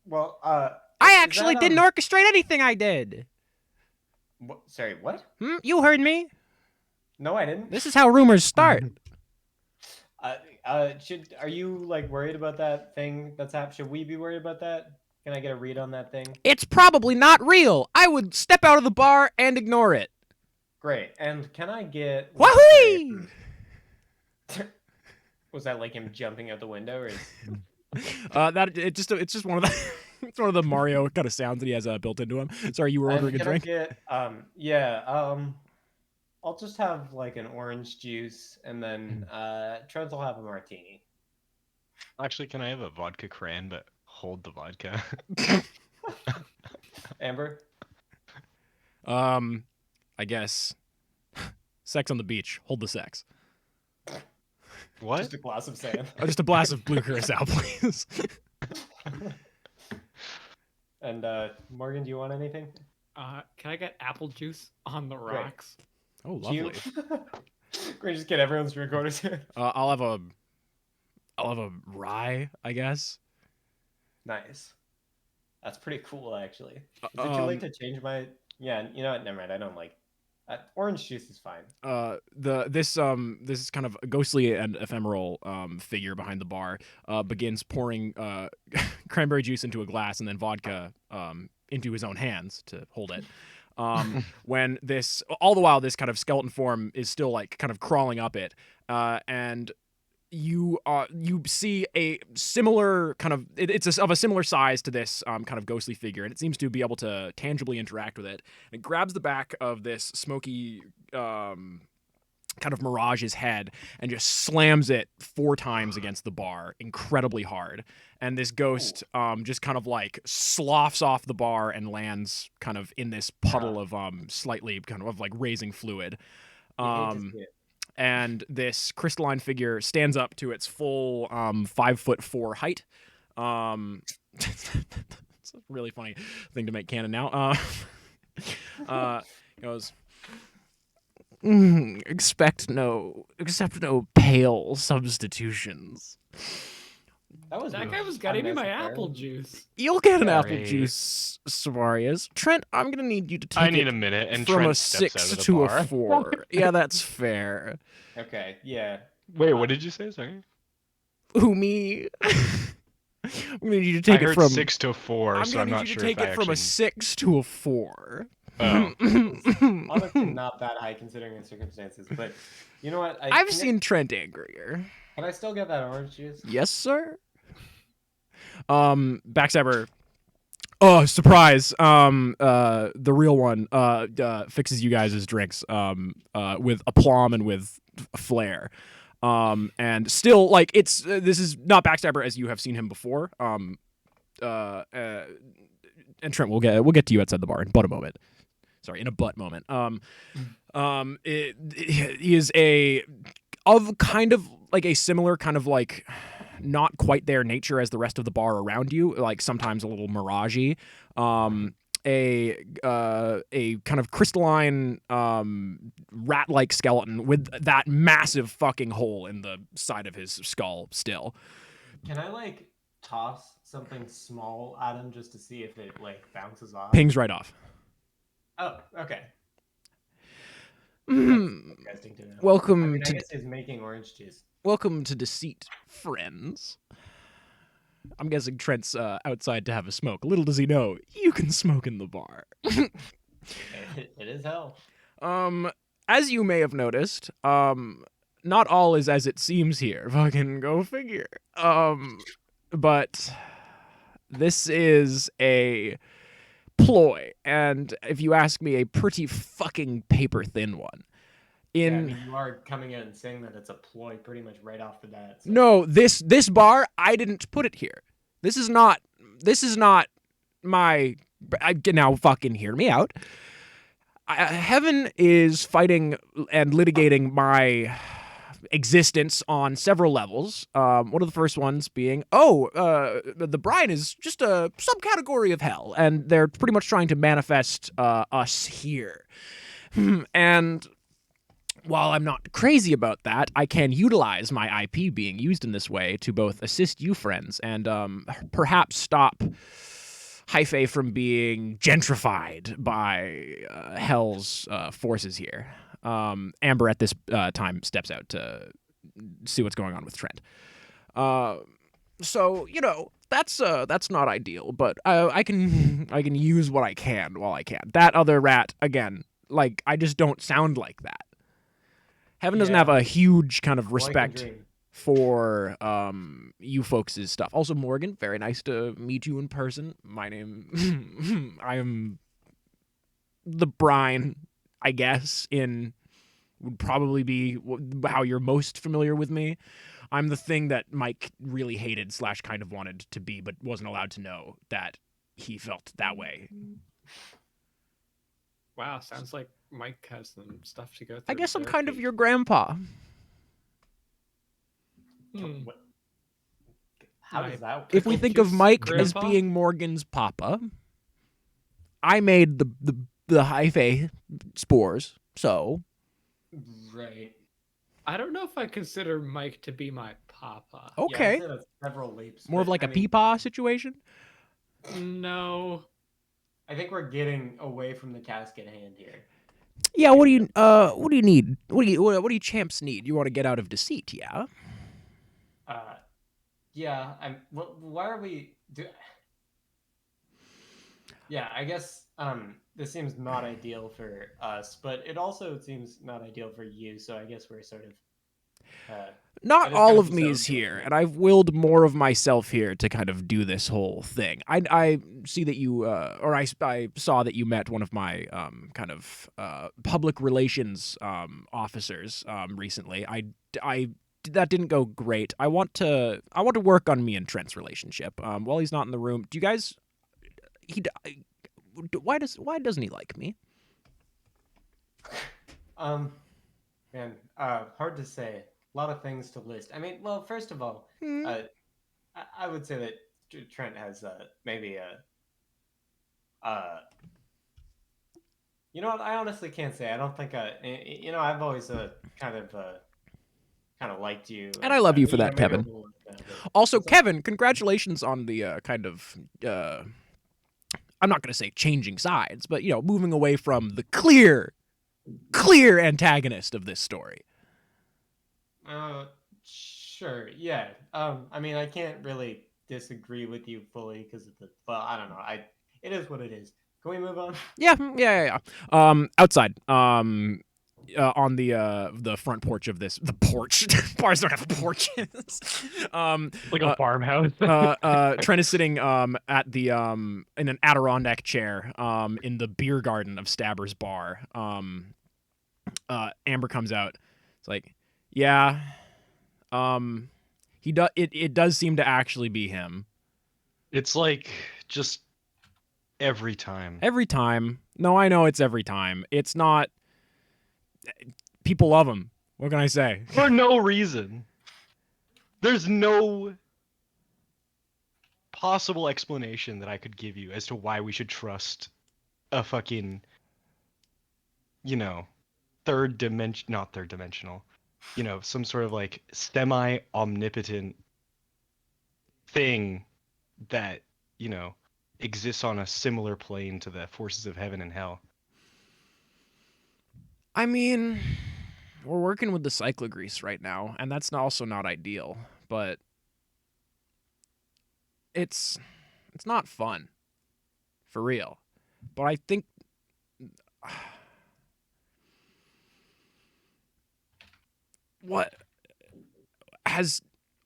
Well, I actually didn't orchestrate anything. I did. Sorry, what? You heard me. No, I didn't. This is how rumors start. Are you like worried about that thing that's happened? Should we be worried about that? Can I get a read on that thing? It's probably not real. I would step out of the bar and ignore it. Great. And can I get? Wahoo! Was that like him jumping out the window, or? It's just one of the it's one of the Mario kind of sounds that he has built into him. Sorry, you were ordering a drink. I'll just have like an orange juice, and then Trent will have a martini. actually, can I have a vodka cran, but hold the vodka? Amber? I guess. Sex on the beach. Hold the sex. What? Just a glass of sand. Just a blast of blue curacao, please. And Morgan, do you want anything? Can I get apple juice on the Great. rocks? Oh, Do you- lovely. Can we just get everyone's drink orders here? I'll have a rye, I guess. Nice. That's pretty cool, actually. Is it too late to change my? Yeah, you know what? Never mind. I don't like. Orange juice is fine. This is kind of ghostly and ephemeral figure behind the bar begins pouring cranberry juice into a glass and then vodka into his own hands to hold it. When all the while this kind of skeleton form is still like kind of crawling up it, and you see a similar kind of it's of a similar size to this kind of ghostly figure, and it seems to be able to tangibly interact with it. And it grabs the back of this smoky kind of Mirage's head and just slams it 4 times against the bar incredibly hard. And this ghost just kind of like sloughs off the bar and lands kind of in this puddle of slightly kind of like raising fluid. You hate to see it. And this crystalline figure stands up to its full 5'4" height. It's a really funny thing to make canon now. Goes, except no pale substitutions. That guy was getting me my apple juice. You'll get an Sorry. apple juice, Savarius. Trent, I'm gonna need you to take I need it a minute, and from Trent a steps 6 out of the to bar. a 4. Yeah, that's fair. Okay, yeah. Wait, what did you say? Sorry. Who, me? I'm gonna need you to I take it heard from 6 to 4, I'm so gonna I'm need not you to sure take if I it from a actually. 6 to a 4. Oh. Honestly, not that high considering the circumstances. But you know what? I've seen Trent angrier. Can I still get that orange juice? Yes, sir. Backstabber. Oh, surprise! The real one fixes you guys' drinks with aplomb and with flair. And still, like, it's this is not Backstabber as you have seen him before. And Trent, we'll get to you outside the bar in but a moment. in a butt moment. He is of kind of like a similar kind of like not quite their nature as the rest of the bar around you, like sometimes a little miragey. A kind of crystalline rat-like skeleton with that massive fucking hole in the side of his skull still. Can I like toss something small at him just to see if it like bounces off? Pings right off. Oh, okay. Mm, That's interesting to know. welcome I mean, I to guess he's making orange juice. welcome to Deceit, friends. I'm guessing Trent's outside to have a smoke. Little does he know, you can smoke in the bar. It is hell. As you may have noticed, not all is as it seems here. Fucking go figure. But this is a ploy, and if you ask me, a pretty fucking paper thin one. Yeah, I mean, you are coming out and saying that it's a ploy pretty much right off the bat. So. No, this bar, I didn't put it here. This is not my. Now fucking hear me out. Heaven is fighting and litigating my existence on several levels. One of the first ones being, the brine is just a subcategory of hell, and they're pretty much trying to manifest us here. And while I'm not crazy about that, I can utilize my IP being used in this way to both assist you friends and perhaps stop Hyphae from being gentrified by Hell's forces here. Amber at this time steps out to see what's going on with Trent. So that's not ideal, but I can use what I can while I can. That other rat again, like I just don't sound like that. Heaven doesn't have a huge kind of respect for you folks' stuff. Also, Morgan, very nice to meet you in person. My name, I am the Brine, I guess, would probably be how you're most familiar with me. I'm the thing that Mike really hated / kind of wanted to be, but wasn't allowed to know that he felt that way. Wow, sounds like Mike has some stuff to go through. I guess I'm with kind of therapy. your grandpa. Hmm. How does that work? If we think of Just Mike as grandpa? being Morgan's papa, I made the hyphae spores, so Right. I don't know if I consider Mike to be my papa. Yeah, I'd okay. say that's several leaps. More of but, like I a mean, peepaw situation. No. I think we're getting away from the task at hand here. Yeah, what do you need? What do you champs need? You want to get out of deceit, yeah? Yeah. Why are we? Yeah, I guess this seems not ideal for us, but it also seems not ideal for you. So I guess we're sort of. Not It is all gonna of be me so is here, unfortunate. and I've willed more of myself here to kind of do this whole thing. I see that you, or I saw that you met one of my kind of public relations officers recently. That didn't go great. I want to work on me and Trent's relationship. While he's not in the room, do you guys? Why doesn't he like me? Man, hard to say. A lot of things to list. I mean, well, first of all, I would say that Trent has maybe you know what? I honestly can't say. I don't think I've always kind of liked you, And I love you for that, maybe Kevin. a little like that, but- Also, What's up? Kevin, congratulations on the kind of I'm not going to say changing sides, but moving away from the clear antagonist of this story. Sure, yeah. I mean, I can't really disagree with you fully because of well, I don't know. It is what it is. Can we move on? Yeah. Outside, on the front porch of the porch. Bars don't have porches. Like a farmhouse. Trent is sitting at the in an Adirondack chair in the beer garden of Stabber's bar. Amber comes out. It's like, yeah. It does seem to actually be him. It's like just every time. Every time. No, I know it's every time. It's not. People love him. What can I say? For no reason. There's no possible explanation that I could give you as to why we should trust a fucking, you know, not third dimensional, you know, some sort of like semi-omnipotent thing that, you know, exists on a similar plane to the forces of heaven and hell. I mean, we're working with the cyclogrease right now, and that's also not ideal, but it's not fun. For real. But I think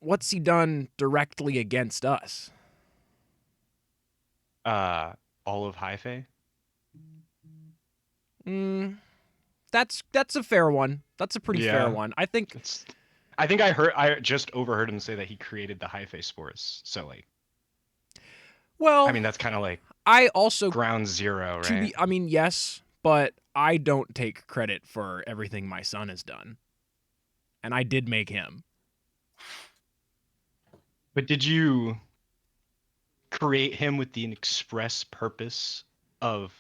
what's he done directly against us? All of Hyphae? That's a fair one. That's a pretty fair Yeah. one. I think I just overheard him say that he created the Hyphae spores. So like, well, I mean, that's kind of like I also ground zero, right? I mean, yes, but I don't take credit for everything my son has done. And I did make him. But did you create him with the express purpose of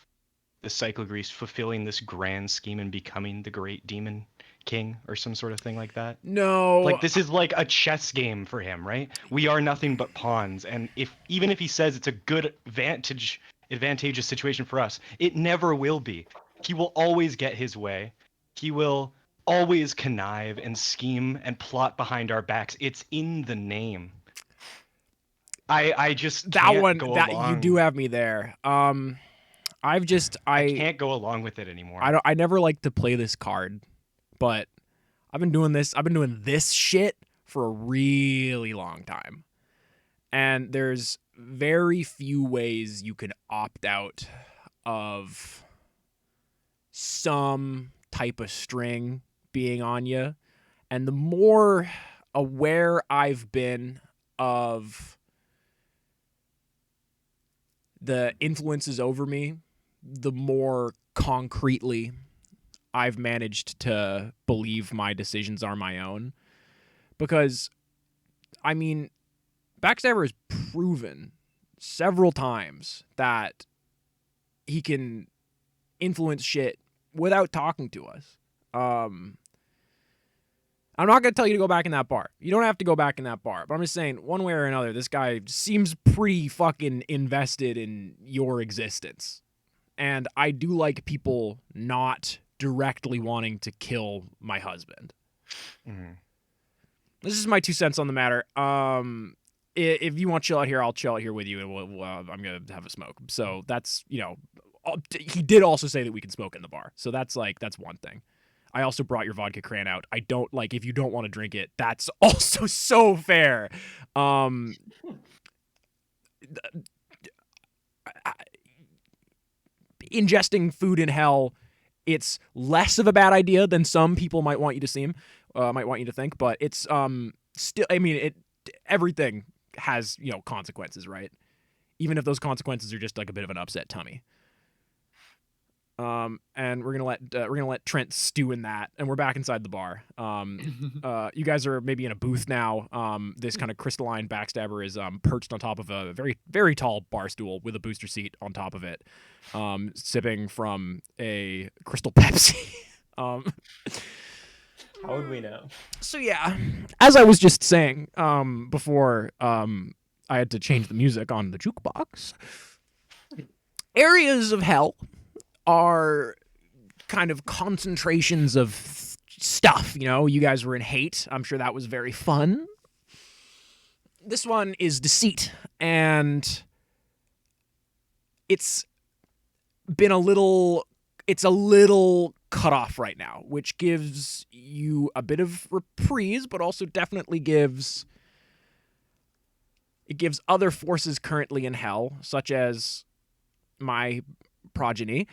the cyclogrease fulfilling this grand scheme and becoming the great demon king or some sort of thing like that? No. Like this is like a chess game for him, right? We are nothing but pawns, and even if he says it's a good advantageous situation for us, it never will be. He will always get his way. He will always connive and scheme and plot behind our backs. It's in the name. I just that can't one go that along. you do have me there. I can't go along with it anymore. I never like to play this card, but I've been doing this shit for a really long time. And there's very few ways you can opt out of some type of string being on you. And the more aware I've been of the influences over me, the more concretely I've managed to believe my decisions are my own. Because, I mean, Backstabber has proven several times that he can influence shit without talking to us. I'm not going to tell you to go back in that bar. You don't have to go back in that bar. But I'm just saying, one way or another, this guy seems pretty fucking invested in your existence. And I do like people not directly wanting to kill my husband. Mm-hmm. This is my 2 cents on the matter. If you want to chill out here, I'll chill out here with you, and I'm going to have a smoke. So that's, you know, he did also say that we can smoke in the bar. So that's one thing. I also brought your vodka cran out. I don't like, if you don't want to drink it, that's also so fair. Ingesting food in hell, it's less of a bad idea than some people might want you to think, but it's still, I mean, everything has, you know, consequences, right? Even if those consequences are just like a bit of an upset tummy. And we're gonna let Trent stew in that, and we're back inside the bar. You guys are maybe in a booth now. This kind of crystalline Backstabber is perched on top of a very, very tall bar stool with a booster seat on top of it, sipping from a Crystal Pepsi. How would we know? So yeah, as I was just saying, before I had to change the music on the jukebox, areas of hell are kind of concentrations of stuff. You know, you guys were in hate. I'm sure that was very fun. This one is deceit, and it's a little cut off right now, which gives you a bit of reprise, but also definitely gives other forces currently in hell, such as my progeny,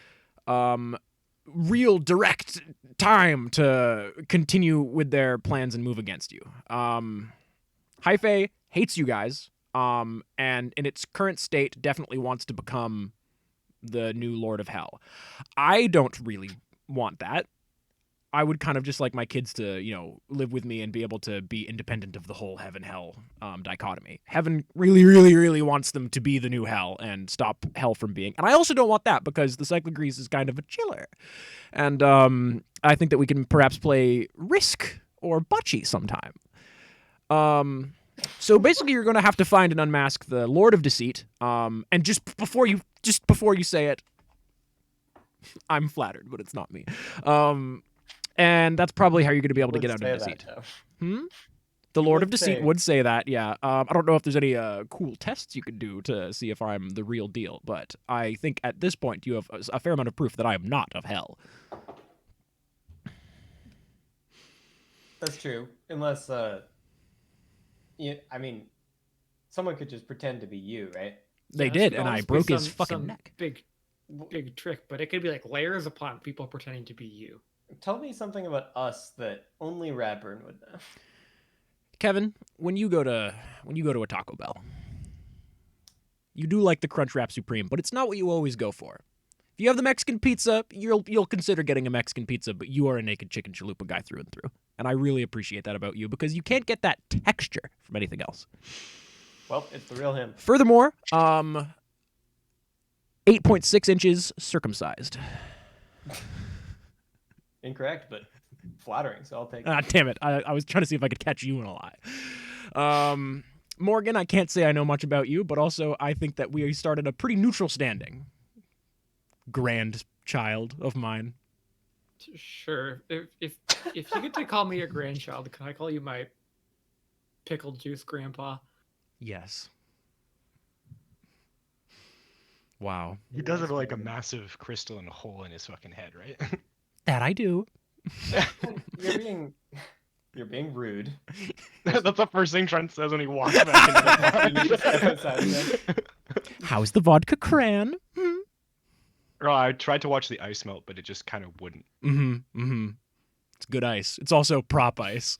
real direct time to continue with their plans and move against you. Hyphae hates you guys, and in its current state definitely wants to become the new Lord of Hell. I don't really want that. I would kind of just like my kids to, live with me and be able to be independent of the whole heaven-hell dichotomy. Heaven really, really, really wants them to be the new hell and stop hell from being. And I also don't want that because the Cycle of Grease is kind of a chiller. And I think that we can perhaps play Risk or Bocce sometime. So basically you're going to have to find and unmask the Lord of Deceit. And just before you say it, I'm flattered, but it's not me. And that's probably how you're going to be able to get out of Deceit. The Lord of Deceit would say that, yeah. I don't know if there's any cool tests you could do to see if I'm the real deal, but I think at this point you have a fair amount of proof that I am not of hell. That's true. Unless, someone could just pretend to be you, right? They Yeah, this did, could and I almost be broke his some fucking neck. Big trick, but it could be like layers upon people pretending to be you. Tell me something about us that only Radburn would know. Kevin, when you go to a Taco Bell, you do like the Crunchwrap Supreme, but it's not what you always go for. If you have the Mexican pizza, you'll consider getting a Mexican pizza, but you are a naked chicken chalupa guy through and through. And I really appreciate that about you because you can't get that texture from anything else. Well, it's the real him. Furthermore, 8.6 inches circumcised. Incorrect, but flattering, so I'll take it. Ah, damn it. I was trying to see if I could catch you in a lie. Morgan, I can't say I know much about you, but also I think that we started a pretty neutral standing. Grandchild of mine. Sure. If you get to call me a grandchild, can I call you my pickled juice grandpa? Yes. Wow. He does have like a massive crystalline hole in his fucking head, right? That I do. You're being rude. That's the first thing Trent says when he walks back into the pod. How's the vodka cran? Oh, I tried to watch the ice melt, but it just kind of wouldn't. It's good ice. It's also prop ice.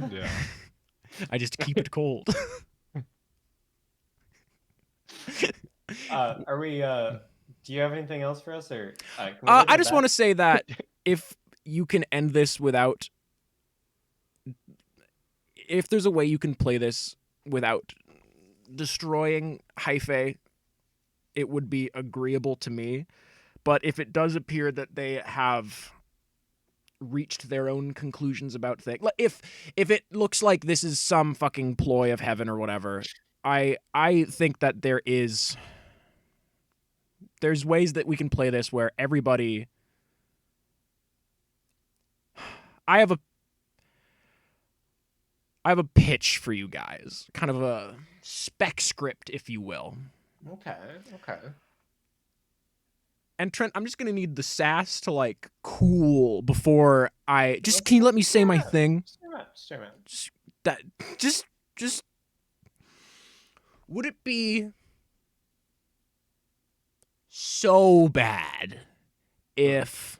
Yeah. I just keep it cold. Are we? Do you have anything else for us, or? I just want to say that if you can end this without, if there's a way you can play this without destroying Hyphae, it would be agreeable to me. But if it does appear that they have reached their own conclusions about things, if it looks like this is some fucking ploy of heaven or whatever, I think that there's ways that we can play this where everybody. I have a pitch for you guys, kind of a spec script, if you will. Okay. And Trent, I'm just gonna need the sass to like cool before I just. Can you let me say my thing? Sure, man. Just. Would it be so bad if?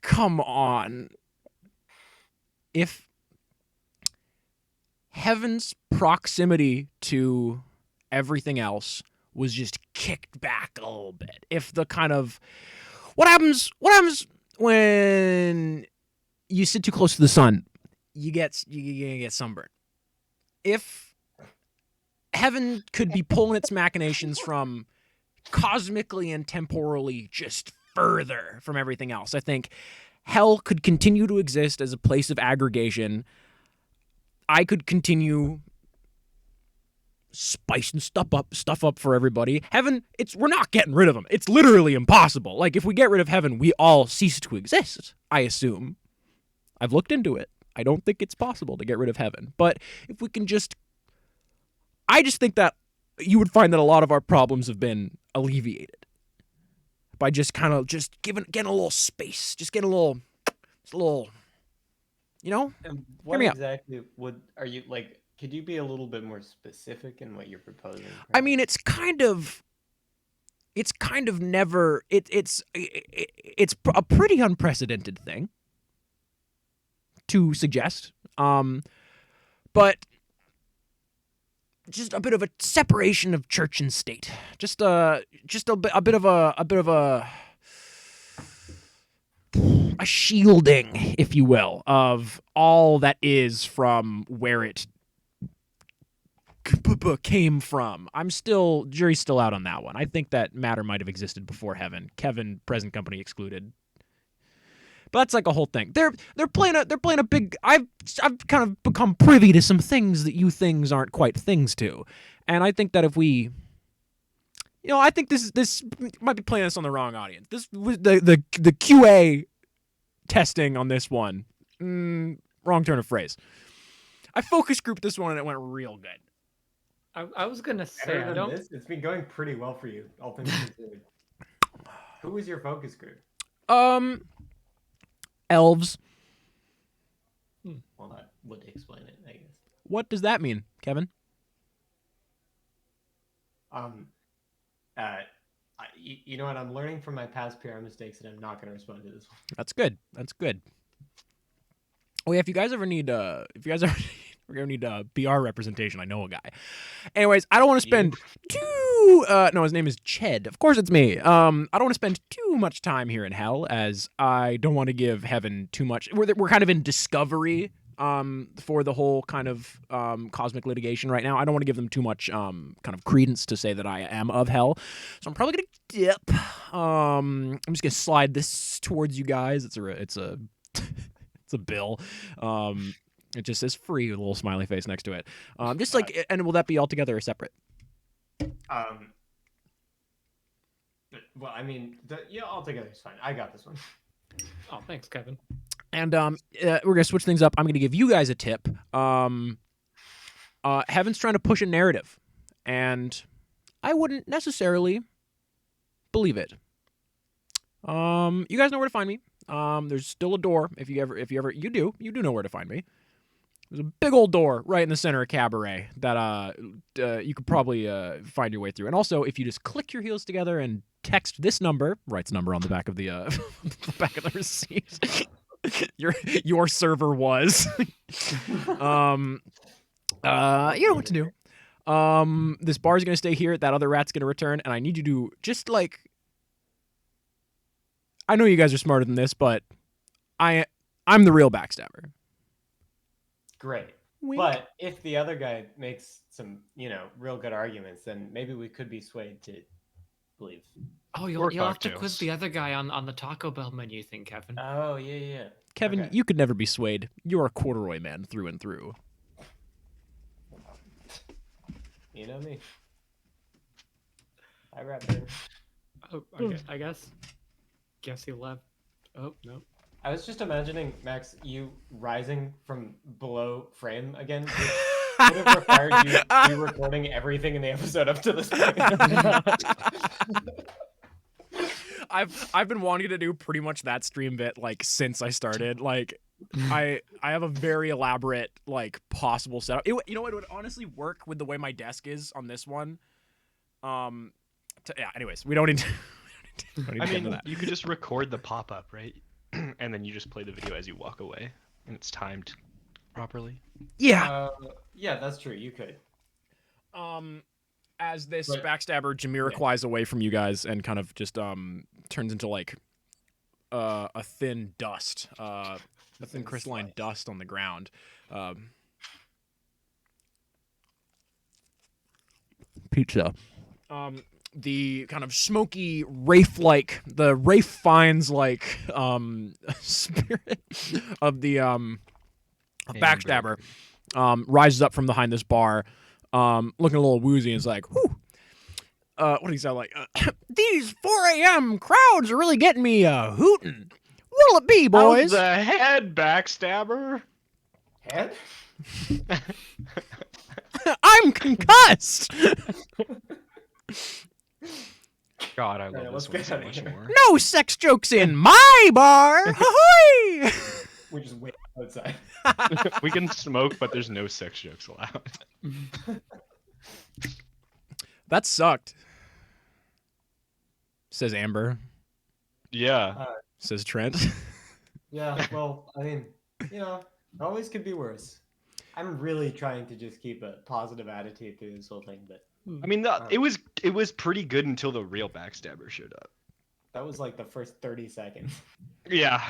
Come on. If heaven's proximity to everything else was just kicked back a little bit. If the kind of what happens when you sit too close to the sun? You get sunburned. If heaven could be pulling its machinations from cosmically and temporally just further from everything else, I think hell could continue to exist as a place of aggregation. I could continue spicing stuff up for everybody. Heaven, we're not getting rid of them. It's literally impossible. Like, if we get rid of heaven, we all cease to exist, I assume. I've looked into it. I don't think it's possible to get rid of heaven. But if we can I just think that you would find that a lot of our problems have been alleviated by just kind of getting a little space, just getting a little, And what me out. exactly are you like? Could you be a little bit more specific in what you're proposing? I mean, it's kind of never. It's a pretty unprecedented thing to suggest. But just a bit of a separation of church and state. Just a bit of a shielding, if you will, of all that is from where it came from. Jury's still out on that one. I think that matter might have existed before heaven. Kevin, present company excluded. But that's like a whole thing. They're playing a big. I've kind of become privy to some things that you things aren't quite things to, and I think that if we, I think this might be playing us on the wrong audience. This was the QA testing on this one. Wrong turn of phrase. I focus grouped this one and it went real good. I was gonna say Better I than don't. this? It's been going pretty well for you, all things considered. Who was your focus group? Elves. Well, that would explain it, I guess. What does that mean, Kevin? You know what? I'm learning from my past PR mistakes, and I'm not going to respond to this one. That's good. That's good. Oh yeah, if you guys ever need we're gonna need BR representation. I know a guy. Anyways, I don't want to spend no, his name is Ched. Of course it's me. I don't want to spend too much time here in hell, as I don't want to give heaven too much. We're kind of in discovery for the whole kind of cosmic litigation right now. I don't want to give them too much kind of credence to say that I am of hell. So I'm probably gonna dip. I'm just gonna slide this towards you guys. It's a it's a bill. It just says free with a little smiley face next to it. Just like, and will that be altogether or separate? Well, I mean, altogether it's fine. I got this one. Oh, thanks, Kevin. And we're gonna switch things up. I'm gonna give you guys a tip. Heaven's trying to push a narrative, and I wouldn't necessarily believe it. You guys know where to find me. There's still a door. If you do know where to find me. There's a big old door right in the center of Cabaret that you could probably find your way through. And also, if you just click your heels together and text this number, writes number on the back of the back of the receipt. your server was. You know what to do. This bar's gonna stay here. That other rat's gonna return, and I need you to just like. I know you guys are smarter than this, but I'm the real backstabber. Great. Wink. But if the other guy makes some, real good arguments, then maybe we could be swayed to believe. Oh, Or you'll have to cocktails. quiz the other guy on the Taco Bell menu thing, Kevin. Oh, yeah. Kevin, Okay. you could never be swayed. You're a corduroy man through and through. You know me. I rap better. Oh, I guess. Guess he left. Oh no. I was just imagining, Max, you rising from below frame again. Which would have required you re-recording everything in the episode up to this point. I've been wanting to do pretty much that stream bit like since I started. Like I have a very elaborate like possible setup. It would honestly work with the way my desk is on this one. Anyways, we don't need to. I mean, you could just record the pop-up, right? And then you just play the video as you walk away, and it's timed properly. Yeah. Yeah, that's true. You could. As this But- backstabber Jamiroquai's away from you guys and kind of just turns into like a thin dust, a thin crystalline slice. dust on the ground. Pizza. The kind of smoky the Rafe Fiennes like spirit of the backstabber rises up from behind this bar, looking a little woozy, and is like, "Whew, what do you sound like? These 4 a.m. crowds are really getting me hooting. What'll it be, boys?" How's the head, backstabber? Head? I'm concussed. God, I Alright, love let's this one get so outta much here. more. No sex jokes in my bar. Ahoy! We just wait outside. We can smoke, but there's no sex jokes allowed. That sucked. Says Amber. Yeah. Says Trent. Yeah, well, I mean, always could be worse. I'm really trying to just keep a positive attitude through this whole thing, but I mean, it was pretty good until the real backstabber showed up. that was like the first 30 seconds. Yeah.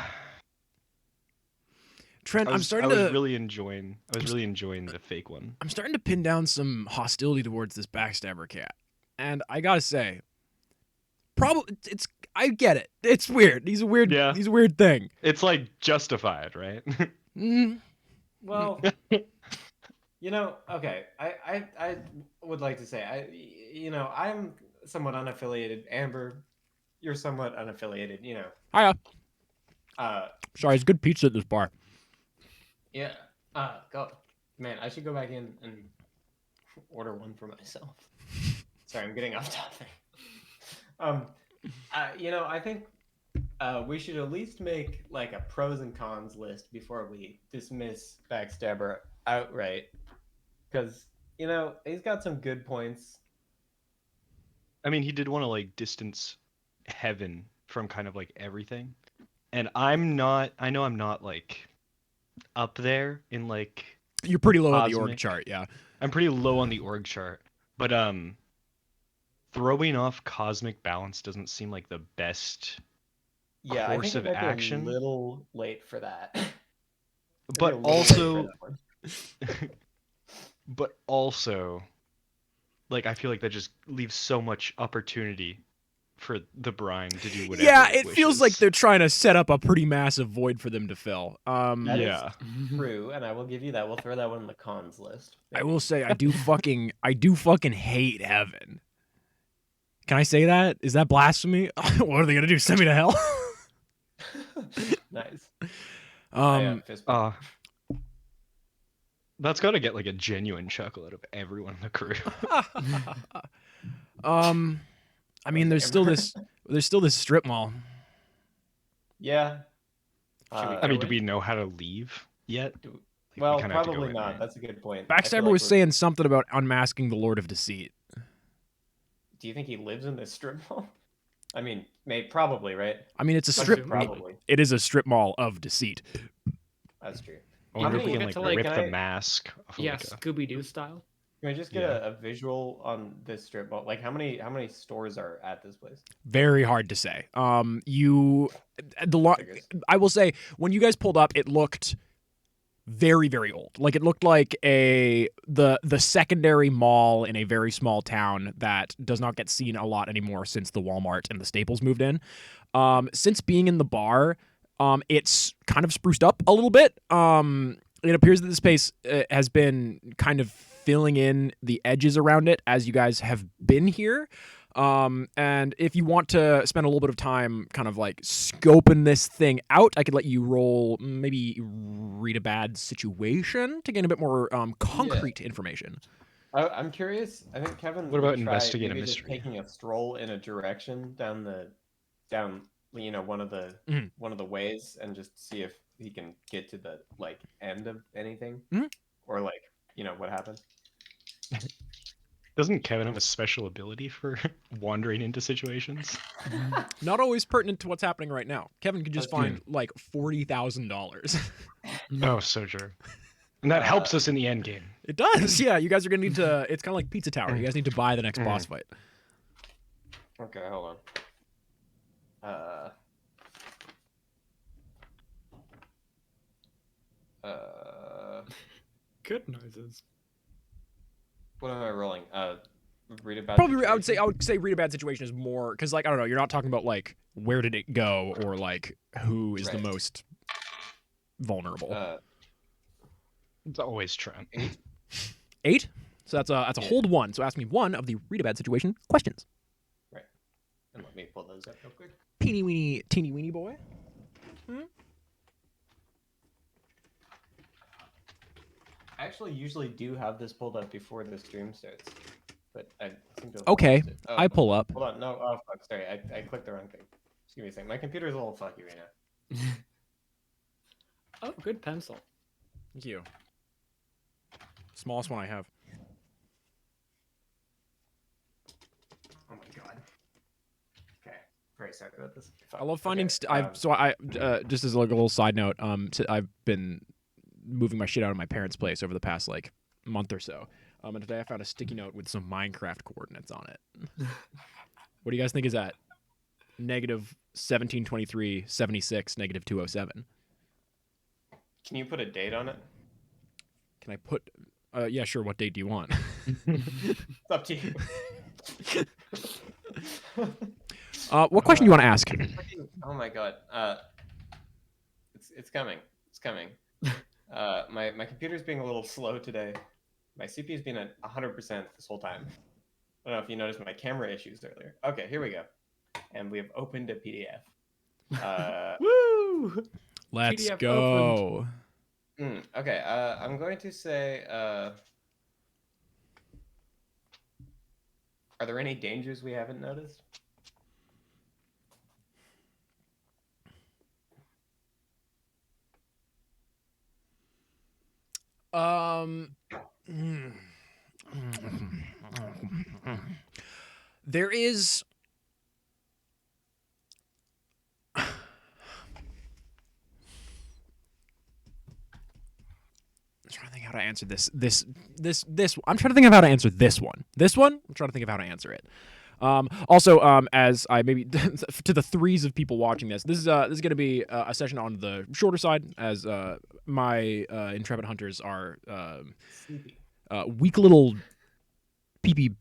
Trent, I I'm was starting to really enjoying the fake one. I'm starting to pin down some hostility towards this backstabber cat. And I gotta say, probably it's I get it. It's weird. He's a weird Yeah. he's a weird thing. It's like justified, right? Mm, Well, okay. I would like to say I'm somewhat unaffiliated. Amber, you're somewhat unaffiliated. hiya. Uh, Sorry, it's good pizza at this bar. yeah. Go. Man, I should go back in and order one for myself. Sorry, I'm getting off topic. I think we should at least make like a pros and cons list before we dismiss Backstabber outright, because he's got some good points. I mean, he did want to like distance Heaven from kind of like everything. And I know I'm not like up there in like You're pretty low on the org Cosmic. chart, yeah. I'm pretty low on the org chart. But throwing off cosmic balance doesn't seem like the best. Yeah, I Course think of it might be action? a little late for that. But Maybe a little late also for that one. but also like I feel like that just leaves so much opportunity for the brine to do whatever. Yeah, it feels like wishes. they're trying to set up a pretty massive void for them to fill. That is Yeah. true, and I will give you that. We'll throw that one in the cons list. I will say I do fucking hate Heaven. Can I say that? Is that blasphemy? What are they gonna do? Send me to hell? Nice. Fist Uh that's got to get like a genuine chuckle out of everyone in the crew. I mean, there's still this strip mall. Yeah. Should we I mean, go do we know how to leave yet? Do- Like, we Well, kinda have to go probably in, not. right? That's a good point. I feel Backstabber like was we're- saying something about unmasking the Lord of Deceit. Do you think he lives in this strip mall? I mean, probably, right? I mean, it's a Let's strip. do Probably. It is a strip mall of deceit. That's true. I You wonder if can we can get like to, like, rip can the I- mask off of Yeah, like a... Scooby Doo style. Can I just get Yeah. a visual on this strip mall? Like, how many stores are at this place? Very hard to say. Figures. I will say when you guys pulled up, it looked very, very old. Like it looked like the secondary mall in a very small town that does not get seen a lot anymore since the Walmart and the Staples moved in. Since being in the bar, it's kind of spruced up a little bit. It appears that the space has been kind of filling in the edges around it as you guys have been here. And if you want to spend a little bit of time kind of like scoping this thing out, I could let you roll maybe read a bad situation to gain a bit more concrete information. I'm curious. I think Kevin. What would about try investigate a maybe just mystery? taking a stroll in a direction down one of the Mhm. one of the ways, and just see if he can get to the like end of anything, Mhm. or like what happens. Doesn't Kevin have a special ability for wandering into situations? Not always pertinent to what's happening right now. Kevin could just That's find like $40,000. Oh, so true. And that helps us in the end game. It does. Yeah, you guys are gonna need to. It's kind of like Pizza Tower. You guys need to buy the next boss fight. Okay, hold on. Good noises. What am I rolling? Read about. Probably, I would say read a bad situation is more because like I don't know. You're not talking about like where did it go or like who is the Right. most vulnerable. It's always Trent. 8. So that's a hold 1. So ask me one of the read a bad situation questions. And let me pull those up real quick. Teeny weeny boy. I actually usually do have this pulled up before the stream starts, but I seem to have Okay, lost it. Oh, I pull up. Hold on, no, oh fuck, sorry, I clicked the wrong thing. Just give me a second. My computer's a little fucky right now. Oh, good pencil. Thank you. Smallest one I have. Oh my god. Okay, very sorry about this. Fuck. I love finding. Okay, I just as like a little side note. I've been moving my shit out of my parents' place over the past like month or so. And today I found a sticky note with some Minecraft coordinates on it. What do you guys think is that? Negative 1723, 76, negative 207. Can you put a date on it? Can I put? Yeah, sure. What date do you want? It's up to you. What question do you want to ask? Oh my god. It's coming. It's coming. My computer's being a little slow today. My CPU's been at 100% this whole time. I don't know if you noticed my camera issues earlier. Okay, here we go. And we have opened a PDF. Woo! Let's PDF go. Okay, I'm going to say, are there any dangers we haven't noticed? There is. I'm trying to think how to answer this. I'm trying to think of how to answer this one. This one. I'm trying to think of how to answer it. Also, as I maybe to the threes of people watching this is going to be a session on the shorter side, as my intrepid hunters are Sleepy. weak little pee-pee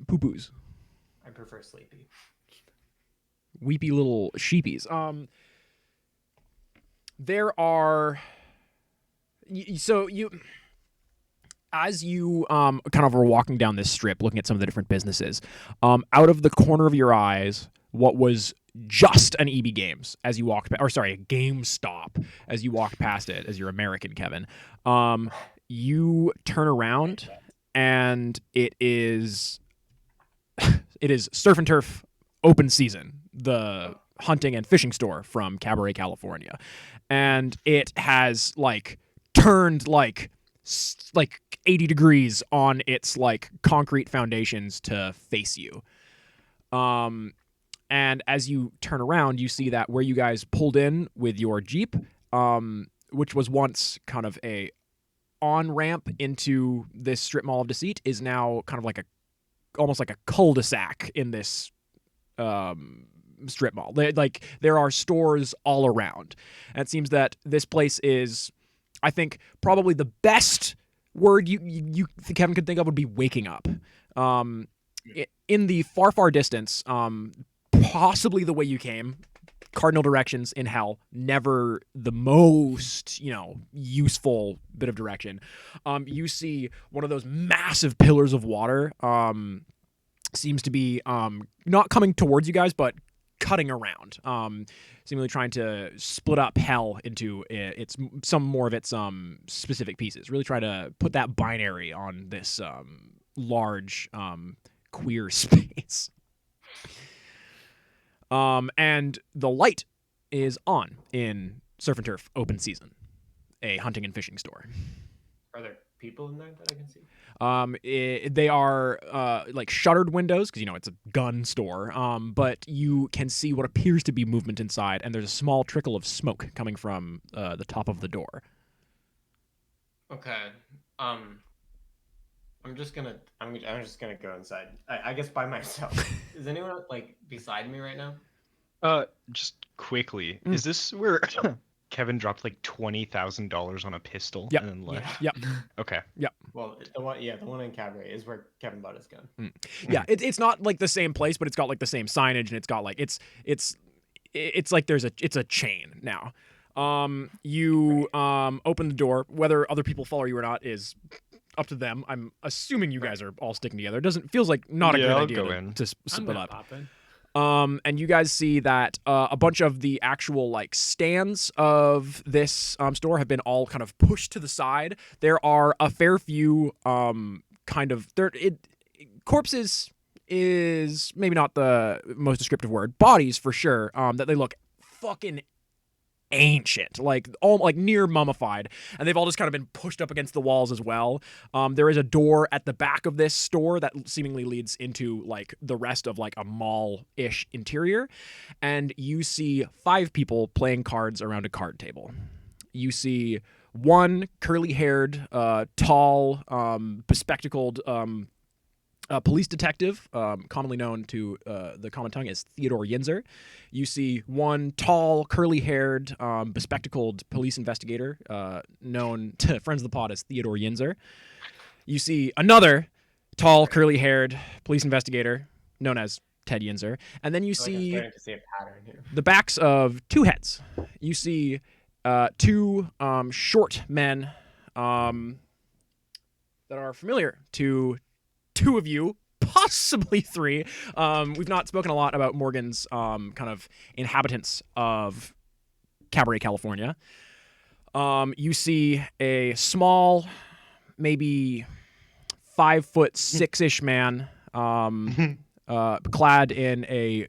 poo-poos, I prefer sleepy. weepy little sheepies. There are. So you, as you kind of are walking down this strip, looking at some of the different businesses, out of the corner of your eyes, what was just an EB Games as you walked, or sorry, a GameStop as you walked past it, as you're American, Kevin. You turn around, and it is Surf and Turf Open Season, the hunting and fishing store from Cabaret, California, and it has like turned like 80 degrees on its like concrete foundations to face you. And as you turn around, you see that where you guys pulled in with your Jeep, which was once kind of a on-ramp into this strip mall of Deceit, is now kind of like almost like a cul-de-sac in this strip mall. There are stores all around. And it seems that this place is, I think, probably the best word you Kevin could think of would be waking up. In the far distance, possibly the way you came, cardinal directions in hell, never the most, useful bit of direction. You see one of those massive pillars of water, seems to be not coming towards you guys, but cutting around, seemingly trying to split up hell into some more of its specific pieces. Really try to put that binary on this large queer space. And the light is on in Surf and Turf Open Season, a hunting and fishing store. Are there people in there that I can see? They are like shuttered windows because it's a gun store. But you can see what appears to be movement inside, and there's a small trickle of smoke coming from the top of the door. Okay. I'm just gonna go inside. I guess by myself. Is anyone like beside me right now? Just quickly, is this where Kevin dropped like $20,000 on a pistol Yep. and then left? Yep. Okay. Well, the one in Cabaret is where Kevin bought his gun. Yeah, it's not like the same place, but it's got like the same signage, and it's got like it's like it's a chain now. You open the door. Whether other people follow you or not is up to them. I'm assuming you guys are all sticking together. It feels like not a Yeah, good I'll idea go to in. to I'm split gonna up. pop in. And you guys see that a bunch of the actual like stands of this store have been all kind of pushed to the side. There are a fair few corpses is maybe not the most descriptive word. Bodies for sure. That they look fucking ancient, like near mummified, and they've all just kind of been pushed up against the walls as well. There is a door at the back of this store that seemingly leads into like the rest of like a mall-ish interior, and you see 5 people playing cards around a card table. You see one curly-haired, tall, bespectacled police detective, commonly known to the common tongue as Theodore Yinzer. You see one tall, curly-haired, bespectacled police investigator, known to friends of the pod as Theodore Yinzer. You see another tall, curly-haired police investigator known as Ted Yinzer. And then you I feel like I'm see starting to see a pattern here. the backs of two heads. You see two short men that are familiar to two of you, possibly three. We've not spoken a lot about Morgan's kind of inhabitants of Cabaret, California. You see a small, maybe 5'6" man, clad in a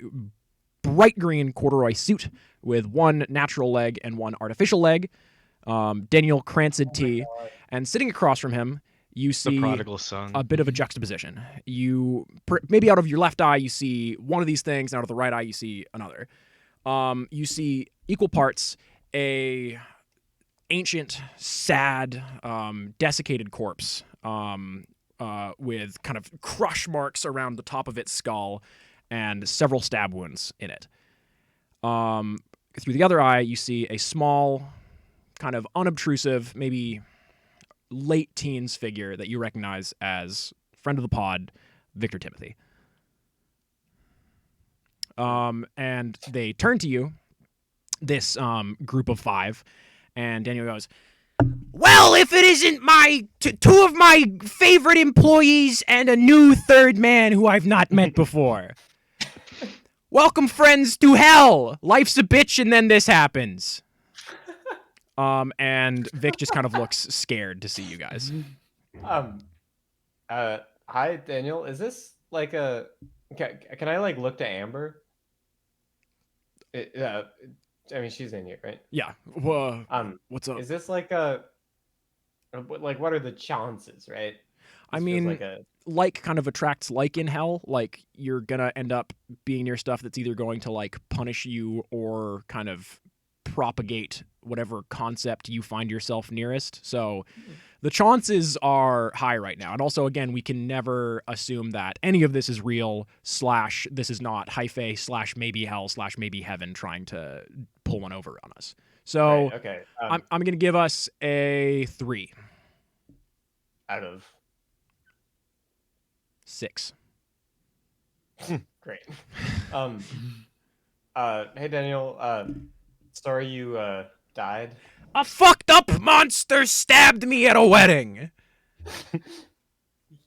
bright green corduroy suit with one natural leg and one artificial leg. Daniel Cranston T. And sitting across from him, you The see prodigal son. a bit of a juxtaposition. Maybe out of your left eye you see one of these things, and out of the right eye you see another. You see equal parts a ancient, sad, desiccated corpse with kind of crush marks around the top of its skull and several stab wounds in it. Through the other eye you see a small, kind of unobtrusive, maybe late teens figure that you recognize as friend of the pod, Victor Timothy. And they turn to you, this group of five, and Daniel goes, "Well, if it isn't my two of my favorite employees and a new third man who I've not met before. Welcome, friends, to hell. Life's a bitch, and then this happens." And Vic just kind of looks scared to see you guys. Hi Daniel. Is this like a? Can I like look to Amber? I mean, she's in here, right? Yeah. What's up? Is this like a? Like, what are the chances, right? I This feels mean, like a. like kind of attracts like in hell. Like you're gonna end up being near stuff that's either going to like punish you or kind of propagate whatever concept you find yourself nearest. So the chances are high right now. And also, again, we can never assume that any of this is real / this is not hyphae / maybe hell / maybe heaven trying to pull one over on us. So Right, okay. I'm going to give us a 3. Out of 6. great. Hey Daniel. Sorry you died. A fucked up monster stabbed me at a wedding.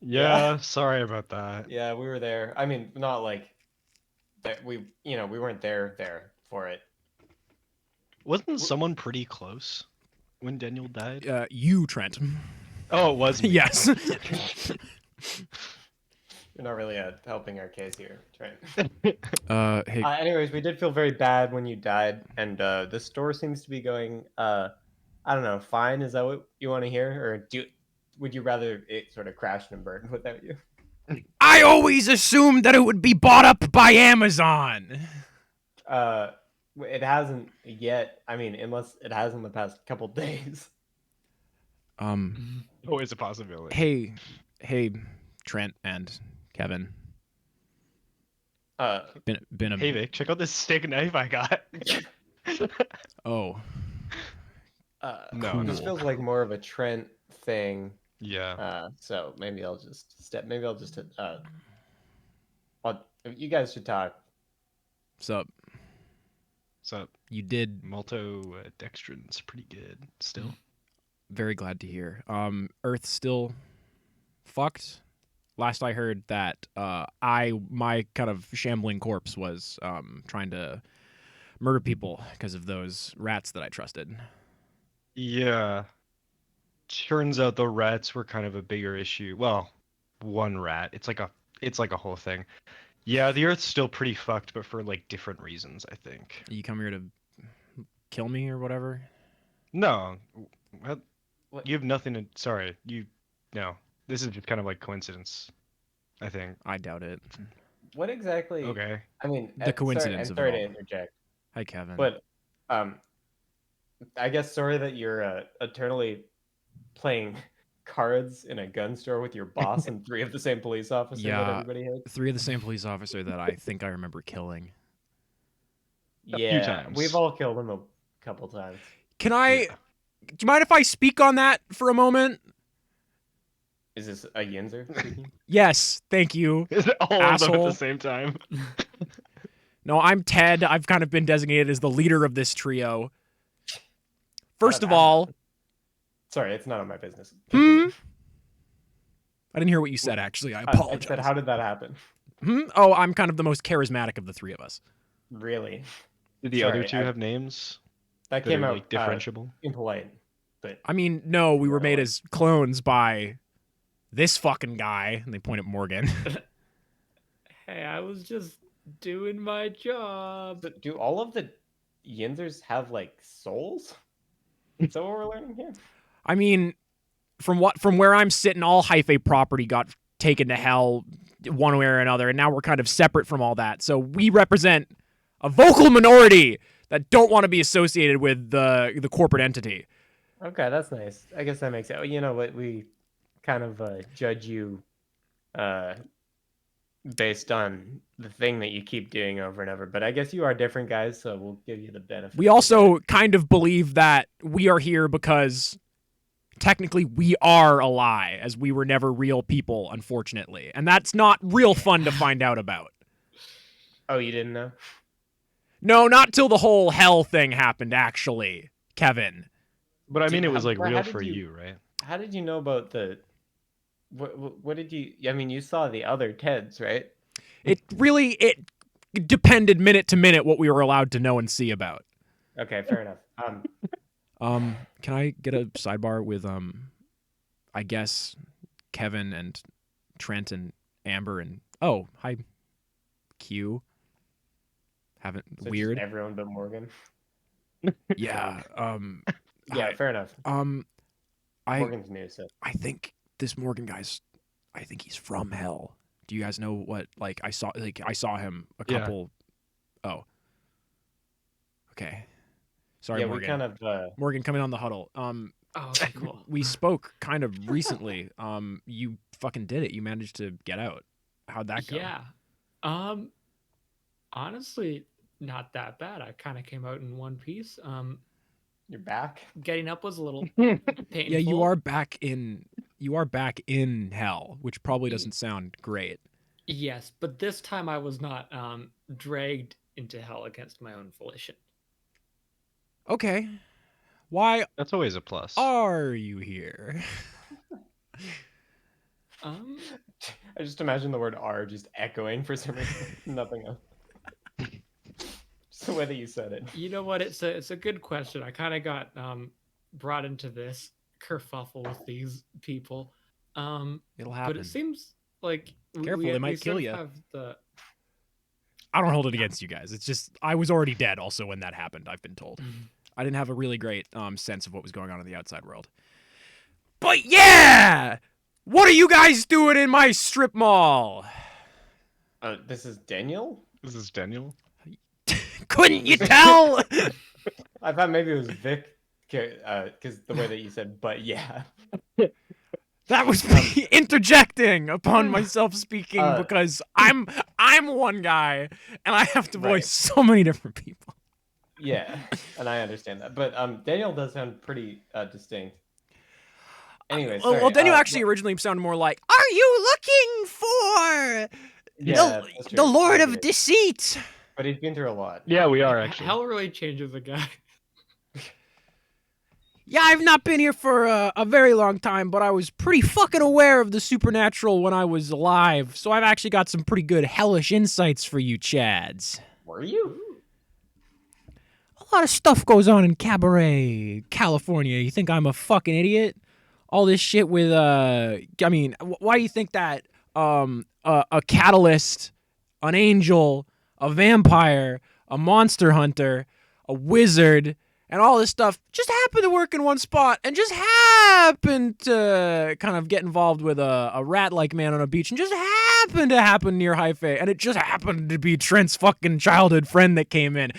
Yeah, sorry about that. Yeah, we were there. I mean, not like that. We weren't there for it. Wasn't someone pretty close when Daniel died? You, Trent. Oh, it was me. Yes. You're not really helping our case here, Trent. Hey, Anyways, we did feel very bad when you died, and the store seems to be going. I don't know. Fine. Is that what you want to hear, or would you rather it sort of crash and burn without you? I always assumed that it would be bought up by Amazon. It hasn't yet. I mean, unless it has in the past couple days. Always a possibility. Hey, Trent and Kevin. Been a Hey Vic, check out this steak knife I got. Oh, No, This cool. feels like more of a Trent thing. Yeah. So maybe I'll just step. Maybe I'll just. You guys should talk. so So you did. maltodextrin's pretty good still. Very glad to hear. Earth's still fucked. Last I heard that my kind of shambling corpse was trying to murder people because of those rats that I trusted. Yeah. Turns out the rats were kind of a bigger issue. Well, one rat. It's like a whole thing. Yeah, the Earth's still pretty fucked, but for like different reasons, I think. You come here to kill me or whatever? No, what? What? You have nothing to. Sorry, no. This is just kind of like coincidence, I think. I doubt it. What exactly? Okay. I mean, The coincidence I'm of sorry it to all. interject, Hi, Kevin. but I guess sorry that you're eternally playing cards in a gun store with your boss and 3 of the same police officer that Yeah. everybody hates. 3 of the same police officer that I think I remember killing. few Yeah, times. we've all killed him a couple times. Can I? Yeah. Do you mind if I speak on that for a moment? Is this a Yinzer speaking? Yes, thank you. Is it all of them at Asshole. the same time? No, I'm Ted. I've kind of been designated as the leader of this trio. First of all, Sorry, it's none of my business. I didn't hear what you said, actually. I I apologize. said, how did that happen? Oh, I'm kind of the most charismatic of the 3 of us. Really? Did the other Sorry, two I- have names That that came are out like differentiable? impolite. But I mean, no, we were You're made right. as clones by this fucking guy. And they point at Morgan. Hey, I was just doing my job. but do all of the Yinzers have like souls? Is that what we're learning here? I mean, from where I'm sitting, all Hyphae property got taken to hell one way or another, and now we're kind of separate from all that. So we represent a vocal minority that don't want to be associated with the corporate entity. Okay, that's nice. I guess that makes sense. You know what? We kind of judge you based on the thing that you keep doing over and over. But I guess you are different guys, so we'll give you the benefit. We also kind of believe that we are here because technically we are a lie, as we were never real people, unfortunately. And that's not real fun to find out about. Oh, you didn't know? No, not till the whole hell thing happened, actually, Kevin. But I Dude, mean, it was how- like but how real did for you- you, right? How did you know about the? What did you? I mean, you saw the other Teds, right? It depended minute to minute what we were allowed to know and see about. Okay, fair enough. Can I get a sidebar with I guess Kevin and Trent and Amber and oh, hi Q. Haven't So just weird. everyone but Morgan. Yeah. Yeah, hi. fair enough. I Morgan's new, so I think this Morgan guy's I think he's from hell. Do you guys know what like I saw him a Yeah. couple Oh. Okay. Sorry, yeah, Morgan. we kind of Morgan, come in on the huddle. Oh, okay, cool. We spoke kind of recently. You fucking did it. You managed to get out. How'd that go? Yeah. Honestly, not that bad. I kind of came out in one piece. you're back. Getting up was a little painful. Yeah, you are back in hell, which probably doesn't sound great. Yes, but this time I was not dragged into hell against my own volition. Okay. Why That's always a plus. are you here? I just imagine the word "R" just echoing for some reason. Nothing else. Just the way that you said it. You know what? It's a good question. I kind of got brought into this kerfuffle with these people. It'll But happen. it seems like Careful, they might kill sort of ya. have the- I don't hold it against you guys. It's just I was already dead also when that happened, I've been told. Mm-hmm. I didn't have a really great sense of what was going on in the outside world. But yeah! What are you guys doing in my strip mall? This is Daniel. This is Daniel. Couldn't you tell? I thought maybe it was Vic, because the way that you said, but yeah. That was me interjecting upon myself speaking Uh, because I'm one guy and I have to voice Right. so many different people. Yeah, and I understand that. But Daniel does sound pretty distinct. Anyway, sorry. Well, Daniel actually originally sounded more like, "Are you looking for yeah, the that's true. the Lord I of get it. Deceit?" But he's been through a lot. Yeah, we are actually. Hell really changes a guy. Yeah, I've not been here for a very long time, but I was pretty fucking aware of the supernatural when I was alive, so I've actually got some pretty good hellish insights for you, Chads. Were you? A lot of stuff goes on in Cabaret, California. You think I'm a fucking idiot? All this shit with I mean, why do you think that a catalyst, an angel, a vampire, a monster hunter, a wizard, and all this stuff just happened to work in one spot and just happened to kind of get involved with a rat-like man on a beach and just happened to happen near Hyphae, and it just happened to be Trent's fucking childhood friend that came in.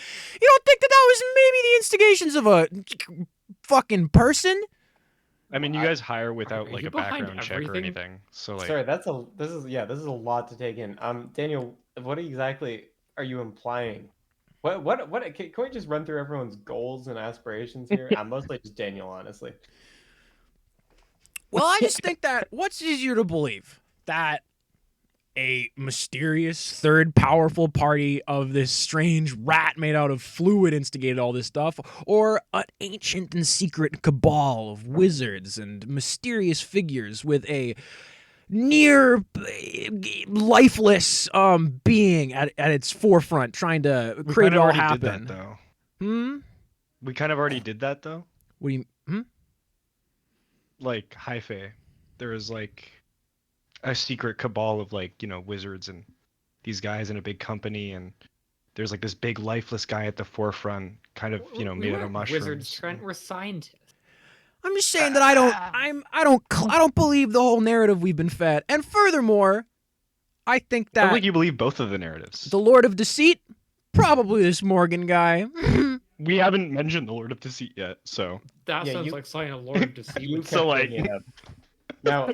You don't think that was maybe the instigations of a fucking person? I mean, you guys hire without Are like you a behind background check or everything? anything. So like, Sorry, this is a lot to take in. Daniel, what exactly are you implying? What can we just run through everyone's goals and aspirations here? Mostly just Daniel, honestly. Well, I just think that what's easier to believe? That a mysterious third powerful party of this strange rat made out of fluid instigated all this stuff, or an ancient and secret cabal of wizards and mysterious figures with a near lifeless being at its forefront trying to we create kind it of all already happen. did that though. Hmm? We kind of already did that though. What do you Like Hyphae, there was like a secret cabal of like, you know, wizards and these guys in a big company, and there's like this big lifeless guy at the forefront, kind of, you know, We made out of weren't mushrooms. Wizards, Trent. We're scientists. I'm just saying that I don't believe the whole narrative we've been fed. And furthermore, I think Sounds that like you believe both of the narratives. the Lord of Deceit, probably this Morgan guy. We haven't mentioned the Lord of Deceit yet, so That Yeah, sounds you- like something a Lord of Deceit You would So, kept like- bringing it up. Now,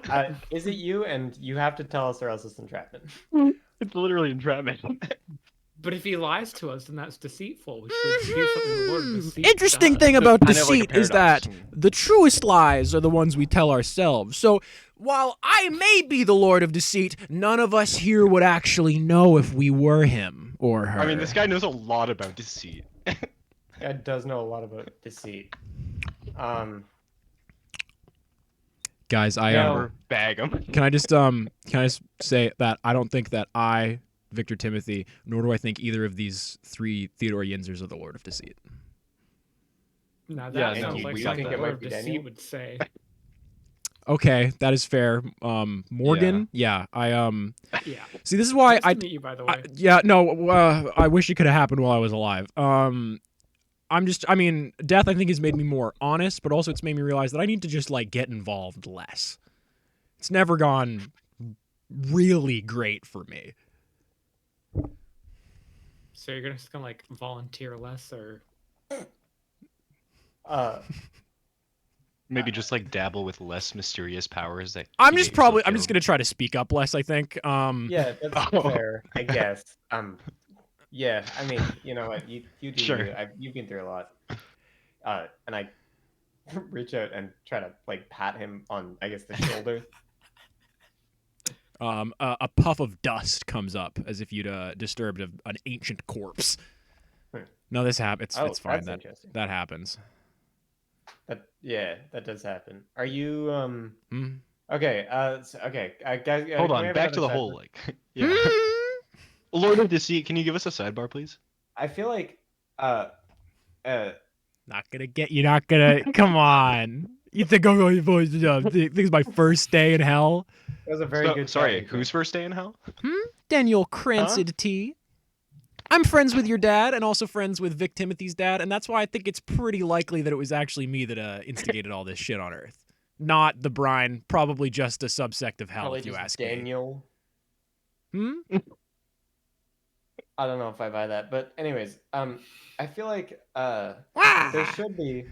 is it you? And you have to tell us, or else it's entrapment. it's literally entrapment. But if he lies to us, then that's deceitful. We should do something the Lord of Deceit Interesting does. thing So about it's kind of like a deceit is that paradox. the truest lies are the ones we tell ourselves. So while I may be the Lord of Deceit, none of us here would actually know if we were him or her. I mean, this guy knows a lot about deceit. Ed does know a lot about deceit. Guys, I No. Or bag him. can I just say that I don't think that I, Victor Timothy, nor do I think either of these three Theodore Yinzers are the Lord of Deceit. Now Yeah, that no, sounds like we something got the that. Lord Might of be Deceit Daniel. would say. Okay, that is fair. Morgan, yeah, I Yeah. see. This is why Nice I to meet you, by the way. yeah, no, I wish it could have happened while I was alive. I mean, death I think has made me more honest, but also it's made me realize that I need to just like get involved less. It's never gone really great for me. So you're just gonna like volunteer less, or Maybe just like dabble with less mysterious powers that. I'm you just get probably yourself I'm just killed. gonna try to speak up less, I think. yeah, that's Oh. fair, I guess. Yeah, I mean, you know what? You do Sure. you. You've been through a lot. And I reach out and try to like pat him on, I guess, the shoulder. A puff of dust comes up as if you'd disturbed an ancient corpse. Hmm. No, this happens. Oh, It's fine. that's That interesting. that happens. That does happen. Are you Hmm? okay? Okay, guys. Hold can we on, have back to another the whole sidebar? like. Yeah. Lord of Deceit, can you give us a sidebar, please? I feel like Not gonna get you. Not gonna. Come on. You think I'm going to think it's my first day in hell? that was a very good. Sorry, chat, whose first day in hell? Daniel Cranston T. I'm friends with your dad and also friends with Vic Timothy's dad, and that's why I think it's pretty likely that it was actually me that instigated all this shit on Earth. Not the brine, probably just a subsect of hell, Probably if you just ask me. Daniel. Hmm? I don't know if I buy that, but anyways, I feel like there should be.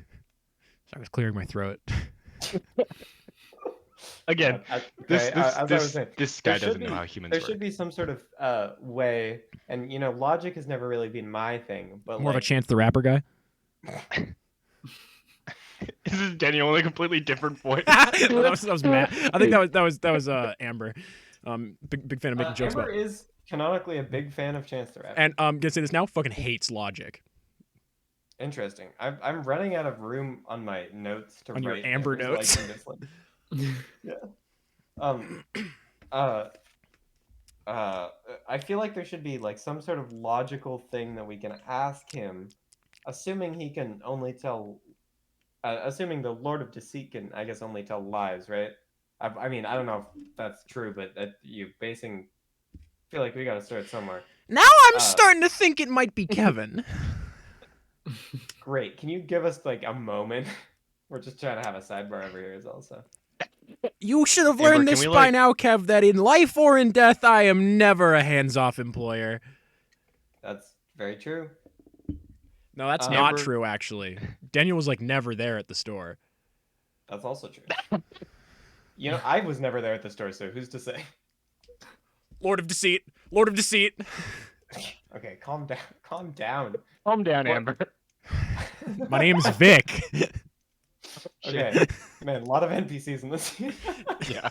I was clearing my throat. Again, Okay, as I was saying, this there guy should doesn't know be- how humans there work. should be some sort of way, and you know, logic has never really been my thing, but More of a like, Chance the Rapper guy. This is Daniel in a completely different voice. that was Matt. I think that was Amber. Big fan of making jokes Amber about. is canonically a big fan of Chance the Rapper. And gonna say this now. Fucking hates logic. Interesting. I'm running out of room on my notes to On your write Amber Amber's notes? like and dislike. I feel like there should be like some sort of logical thing that we can ask him, assuming he can only tell, assuming the Lord of Deceit can, I guess, only tell lies, right? I mean, I don't know if that's true, but you basing, I feel like we got to start somewhere. Now I'm Uh, starting to think it might be Kevin. Great. Can you give us like a moment? We're just trying to have a sidebar over here is also. You should have Amber, learned can this we, by like- now, Kev, that in life or in death, I am never a hands-off employer. That's very true. No, that's Amber- not true, actually. Daniel was, like, never there at the store. That's also true. You know, I was never there at the store, so who's to say? Lord of Deceit. Lord of Deceit. Okay, calm down. Calm down. Calm down, What? Amber. My name's Vic. Okay, man, a lot of NPCs in this. Yeah.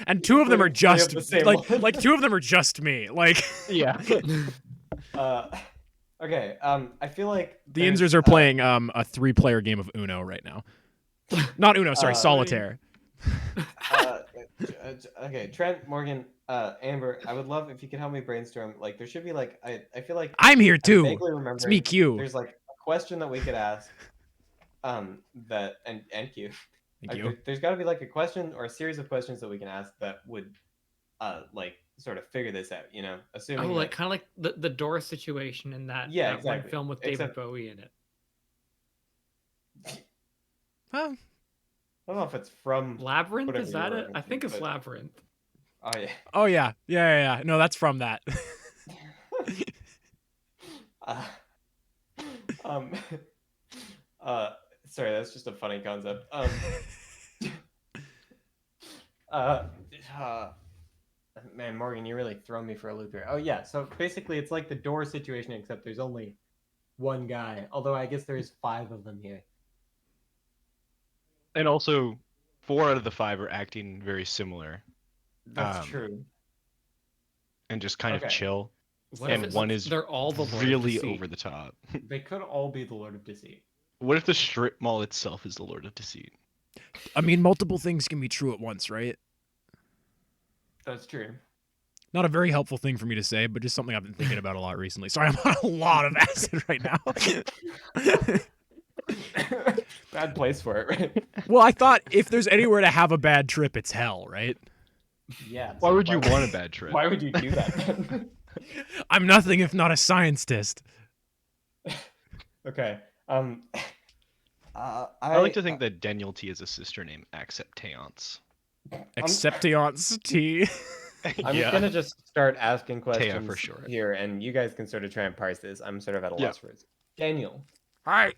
And two of them are Including three of just the same like one. like two of them are just me. Like Yeah. Okay. I feel like the there's, Inzers are playing a 3-player game of Uno right now. Not Uno, sorry, Uh, Solitaire. Okay, Trent, Morgan, Amber, I would love if you could help me brainstorm. Like, there should be like I feel like I'm here I'm too. vaguely remembering It's me, Q. there's like a question that we could ask. That and Q. Thank you. There's got to be like a question or a series of questions that we can ask that would, like, sort of figure this out. You know, Oh, assuming like that- kind of like the door situation in that, Yeah, that one exactly. film with David Except- Bowie in it. Huh? I don't know if it's from. Labyrinth, Whatever is you that were it? I think it's but- Labyrinth. Oh yeah. Oh yeah. No, that's from that. Uh, um. Sorry, that's just a funny concept. Uh, Man, Morgan, you really thrown me for a loop here. Oh yeah, so basically it's like the door situation, except there's only one guy. Although I guess there's 5 of them here. And also, 4 out of the 5 are acting very similar That's Um, true. and just kind Okay. of chill. What And if it's- one is they're all the Lord of really Deceit? over the top. They could all be the Lord of Deceit. What if the strip mall itself is the Lord of Deceit? I mean, multiple things can be true at once, right? That's true. Not a very helpful thing for me to say, but just something I've been thinking about a lot recently. Sorry, I'm on a lot of acid right now. Bad place for it, right? Well, I thought if there's anywhere to have a bad trip, it's hell, right? Yeah. Why so would you want a bad trip? Why would you do that then? I'm nothing if not a scientist. Okay. I like to think that Daniel T is a sister name, Acceptance. Acceptance T. I'm Yeah. gonna just start asking questions for sure. here, and you guys can sort of try and parse this. I'm sort of at a Yeah. loss for words. Daniel, Hi.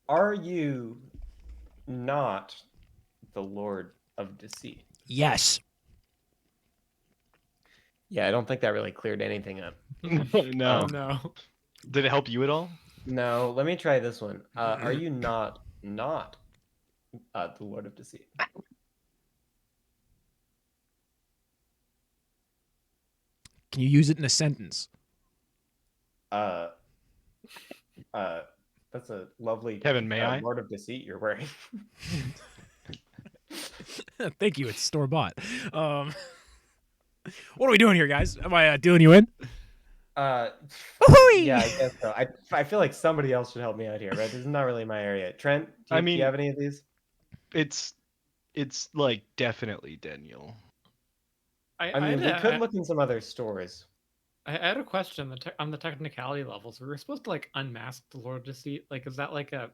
are you not the Lord of Deceit? Yes. Yeah, I don't think that really cleared anything up. no. Oh no. Did it help you at all? No, let me try this one. Are you not the Lord of Deceit? Can you use it in a sentence? That's a lovely Kevin, may I? Lord of Deceit you're wearing. Thank you. It's store bought. What are we doing here, guys? Am I dealing you in? Yeah, I guess so. I feel like somebody else should help me out here, right? This is not really my area. Trent, do I you, do mean- you have any of these? It's like definitely Daniel. I mean, we could look in some other stores. I had a question on the technicality levels. We were supposed to like unmask the Lord of Deceit. Like, is that like a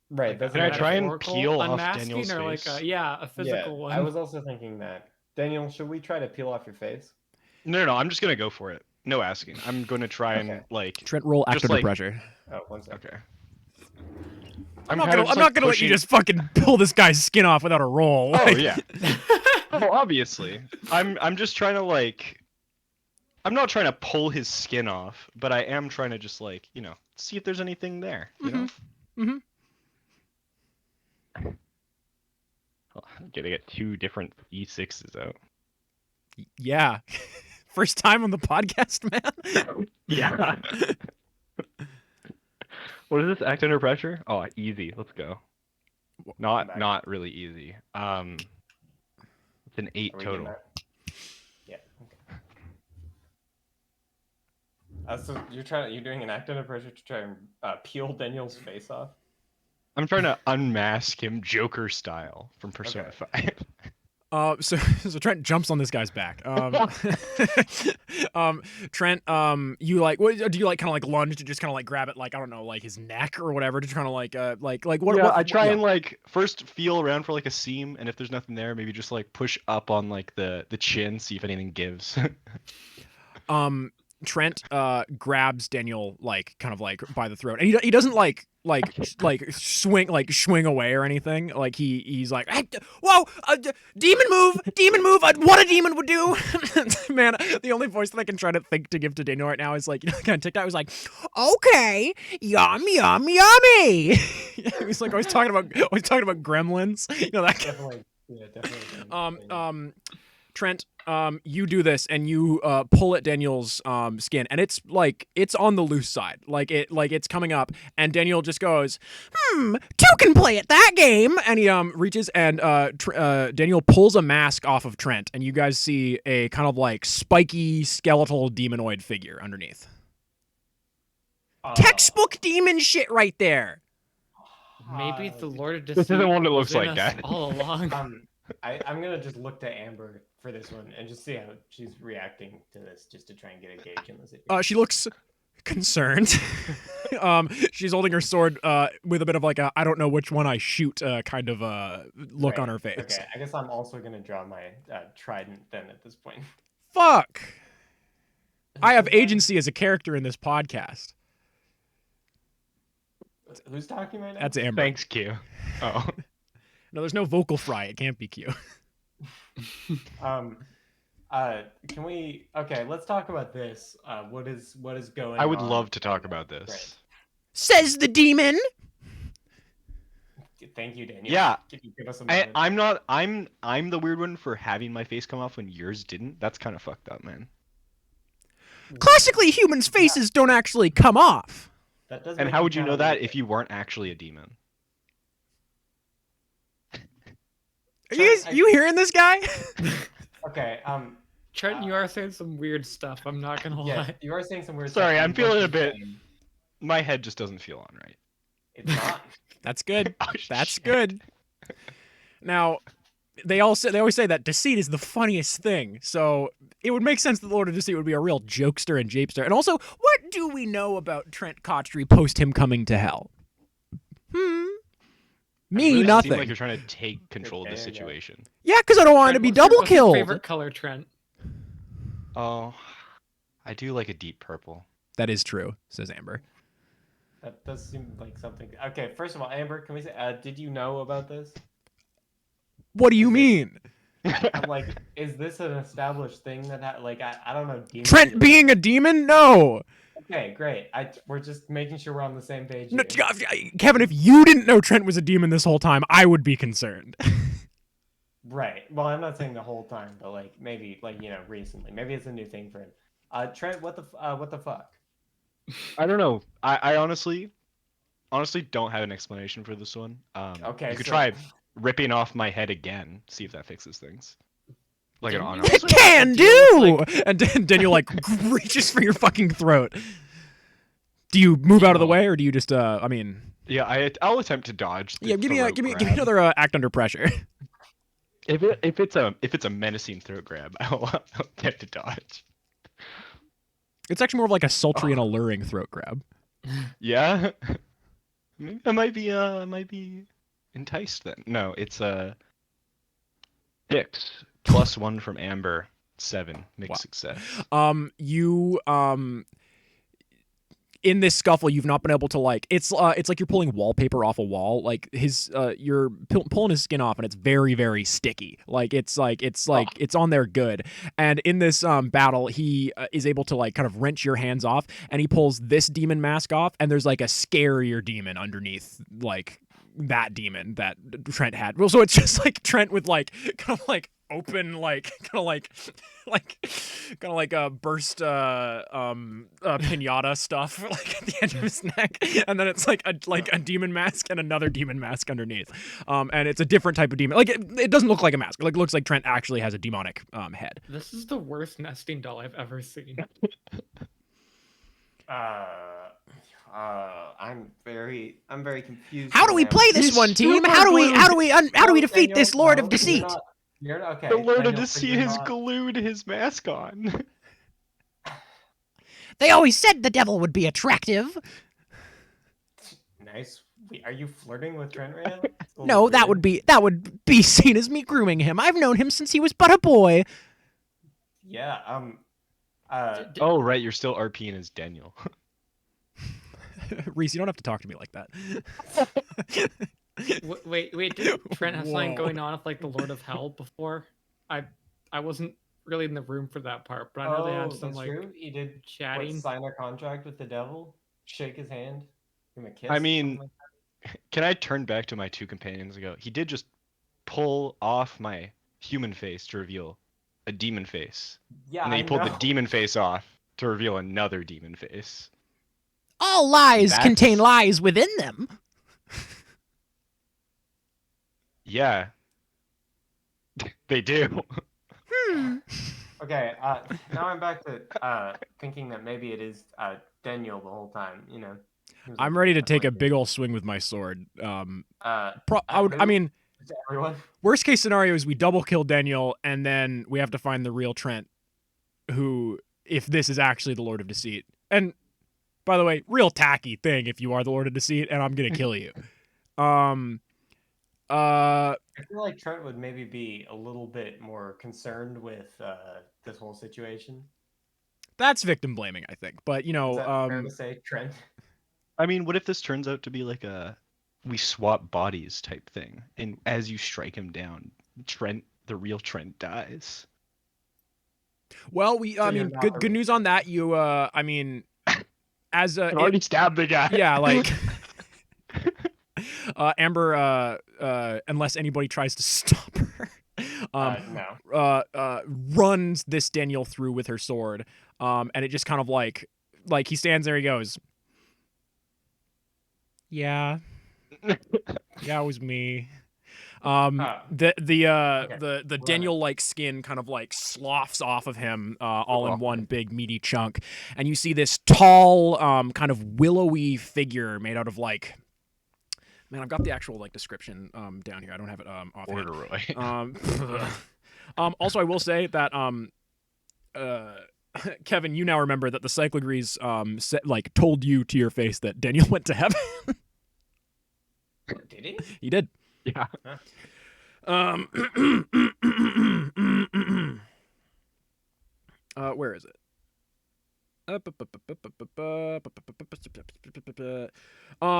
Right. like That's a Can I what try and metaphorical peel off unmasking Daniel's or face? like a physical one? I was also thinking that. Daniel, should we try to peel off your face? No. I'm just gonna go for it. No asking. I'm gonna try and Okay. like. Trent, roll act Just under like- pressure. Oh, one second. Okay. I'm kind of just, not like, gonna let you pushing- just fucking pull this guy's skin off without a roll. Oh Like, yeah. Well, obviously. I'm just trying to like. I'm not trying to pull his skin off, but I am trying to just like see if there's anything there. You know. Mhm. I'm gonna get 2 different E6s out. Yeah. First time on the podcast, man. Yeah. What is this? Act under pressure? Oh, easy. Let's go. Not really easy. It's an 8 Are we getting total. that? Yeah. Okay. So you're doing an act under pressure to try and peel Daniel's face off. I'm trying to unmask him Joker style from Persona Okay. 5. So Trent jumps on this guy's back. Trent, you like, what do you like? Kind of like lunge to just kind of like grab it, like I don't know, like his neck or whatever, to trying to like what? Yeah, what I try yeah. and like first feel around for like a seam, and if there's nothing there, maybe just like push up on like the chin, see if anything gives. Trent grabs Daniel like kind of like by the throat, and he doesn't like swing away or anything. Like he's like, hey, whoa, demon move, what a demon would do. Man, the only voice that I can try to think to give to Daniel right now is like, kind of TikTok was like, okay, yummy. He's like always talking about gremlins. That. Definitely. Yeah, definitely. Trent, you do this and you pull at Daniel's skin, and it's on the loose side, it's coming up, and Daniel just goes, two can play at that game, and he reaches and Daniel pulls a mask off of Trent, and you guys see a kind of like spiky skeletal demonoid figure underneath. Textbook demon shit right there. Maybe the Lord of Deceit. This isn't what it was looks in like, us guy. all along. I'm gonna just look to Amber for this one and just see how she's reacting to this, just to try and get a gauge on this. She looks concerned. She's holding her sword with a bit of like a I don't know which one I shoot kind of look on her face. Okay, I guess I'm also gonna draw my trident then at this point. Fuck. I have agency as a character in this podcast. Who's talking right now? That's Amber. Thanks, Q. Oh. No, there's no vocal fry. It can't be Q. Can we? Okay, let's talk about this. What is going on? I would love to talk about this. Right. Says the demon. Thank you, Daniel. Yeah. Can you give us a moment? I'm the weird one for having my face come off when yours didn't. That's kind of fucked up, man. Classically, humans' faces don't actually come off. That does And make how would you kinda know that weird. if you weren't actually a demon? Are you hearing this guy? Okay. Trent, you are saying some weird stuff. I'm not gonna Yeah, lie. you are saying some weird Sorry, stuff. I'm feeling What a bit- you're saying, My head just doesn't feel on right. It's not. That's good. Oh, That's shit. good. Now, they always say that deceit is the funniest thing. So it would make sense that the Lord of Deceit would be a real jokester and japester. And also, what do we know about Trent Cotchery post him coming to hell? Me, Really nothing. Seem like you're trying to take control of the Okay, okay. situation. Yeah, because I don't want it to be double What's your killed. favorite color, Trent? Oh, I do like a deep purple. That is true, says Amber. That does seem like something. Okay, first of all, Amber, can we say? Did you know about this? What do you mean? I'm like, is this an established thing that I don't know. demons Trent either. being a demon? No. Okay, great. We're just making sure we're on the same page. No, here. Kevin, if you didn't know Trent was a demon this whole time, I would be concerned. Right. Well, I'm not saying the whole time, but maybe recently. Maybe it's a new thing for him. Trent, what the fuck? I don't know. I honestly don't have an explanation for this one. Okay, You could so- try ripping off my head again, see if that fixes things. Like an Didn't honor. you It also can have to deal with, do. And Daniel reaches for your fucking throat. Do you move out of the way, or do you just? I mean, Yeah, I'll attempt to dodge. The yeah. Give me throat give me another act under pressure. If it's a menacing throat grab, I'll attempt to dodge. It's actually more of like a sultry and alluring throat grab. Yeah, maybe I might be enticed then. No, it's 6 plus 1 from Amber, 7 mixed Wow. success. You in this scuffle, you've not been able to it's like you're pulling wallpaper off a wall. Like you're pulling his skin off, and it's very, very sticky. It's on there good. And in this battle, he is able to kind of wrench your hands off, and he pulls this demon mask off, and there's a scarier demon underneath, that demon that Trent had. Well, so it's just Trent with kind of open kind of a burst pinata stuff at the end of his neck, and then it's a demon mask and another demon mask underneath, and it's a different type of demon. It doesn't look like a mask. It looks like Trent actually has a demonic head. This is the worst nesting doll I've ever seen. I'm very confused. How do we right now. play this He's one, team? super How do we glued. how do we defeat Daniel, this Lord no, of Deceit? You're okay. The Lord of Daniel, so Deceit you're has not- glued his mask on. They always said the devil would be attractive. Nice. Are you flirting with Trent right now? It's a little No, that weird. would be seen as me grooming him. I've known him since he was but a boy. Yeah. Oh, right, you're still RPing as Daniel. Reese, you don't have to talk to me like that. Wait, did Trent have something Whoa. going on with like the Lord of Hell before? I wasn't really in the room for that part, but I know they Oh, had some that's like true. He did what, chatting. sign a contract with the devil, shake his hand, give him a kiss. I or mean, something like Can I turn back to my 2 companions ago? He did just pull off my human face to reveal a demon face. that? Yeah, And then he pulled the know. demon face off to reveal another demon face. All lies That's- contain lies within them. Yeah. They do. Okay, now I'm back to thinking that maybe it is Daniel the whole time. You know. Seems I'm like ready to that's take a like big old swing with my sword. I who? mean, Is it everyone? worst case scenario is we double kill Daniel, and then we have to find the real Trent, who, if this is actually the Lord of Deceit, and by the way, real tacky thing if you are the Lord of Deceit, and I'm gonna kill you. I feel like Trent would maybe be a little bit more concerned with this whole situation. That's victim blaming, I think. But you know, Is that fair to say, Trent? I mean, what if this turns out to be like a we swap bodies type thing? And as you strike him down, the real Trent dies. well, So I you're mean, not good the- news on that. You, I mean, as a already stabbed the guy. yeah, like Amber, unless anybody tries to stop her, No. runs this Daniel through with her sword, and it just kind of like he stands there, he goes, yeah, yeah, it was me. The okay. Daniel like skin kind of like sloughs off of him, all in one big meaty chunk, and you see this tall, kind of willowy figure made out of like, man, I've got the actual like description down here. I don't have it offhand. Corduroy. Also, I will say that Kevin, you now remember that the Cyclogrees told you to your face that Daniel went to heaven. Did he? He did. Yeah. Where is it?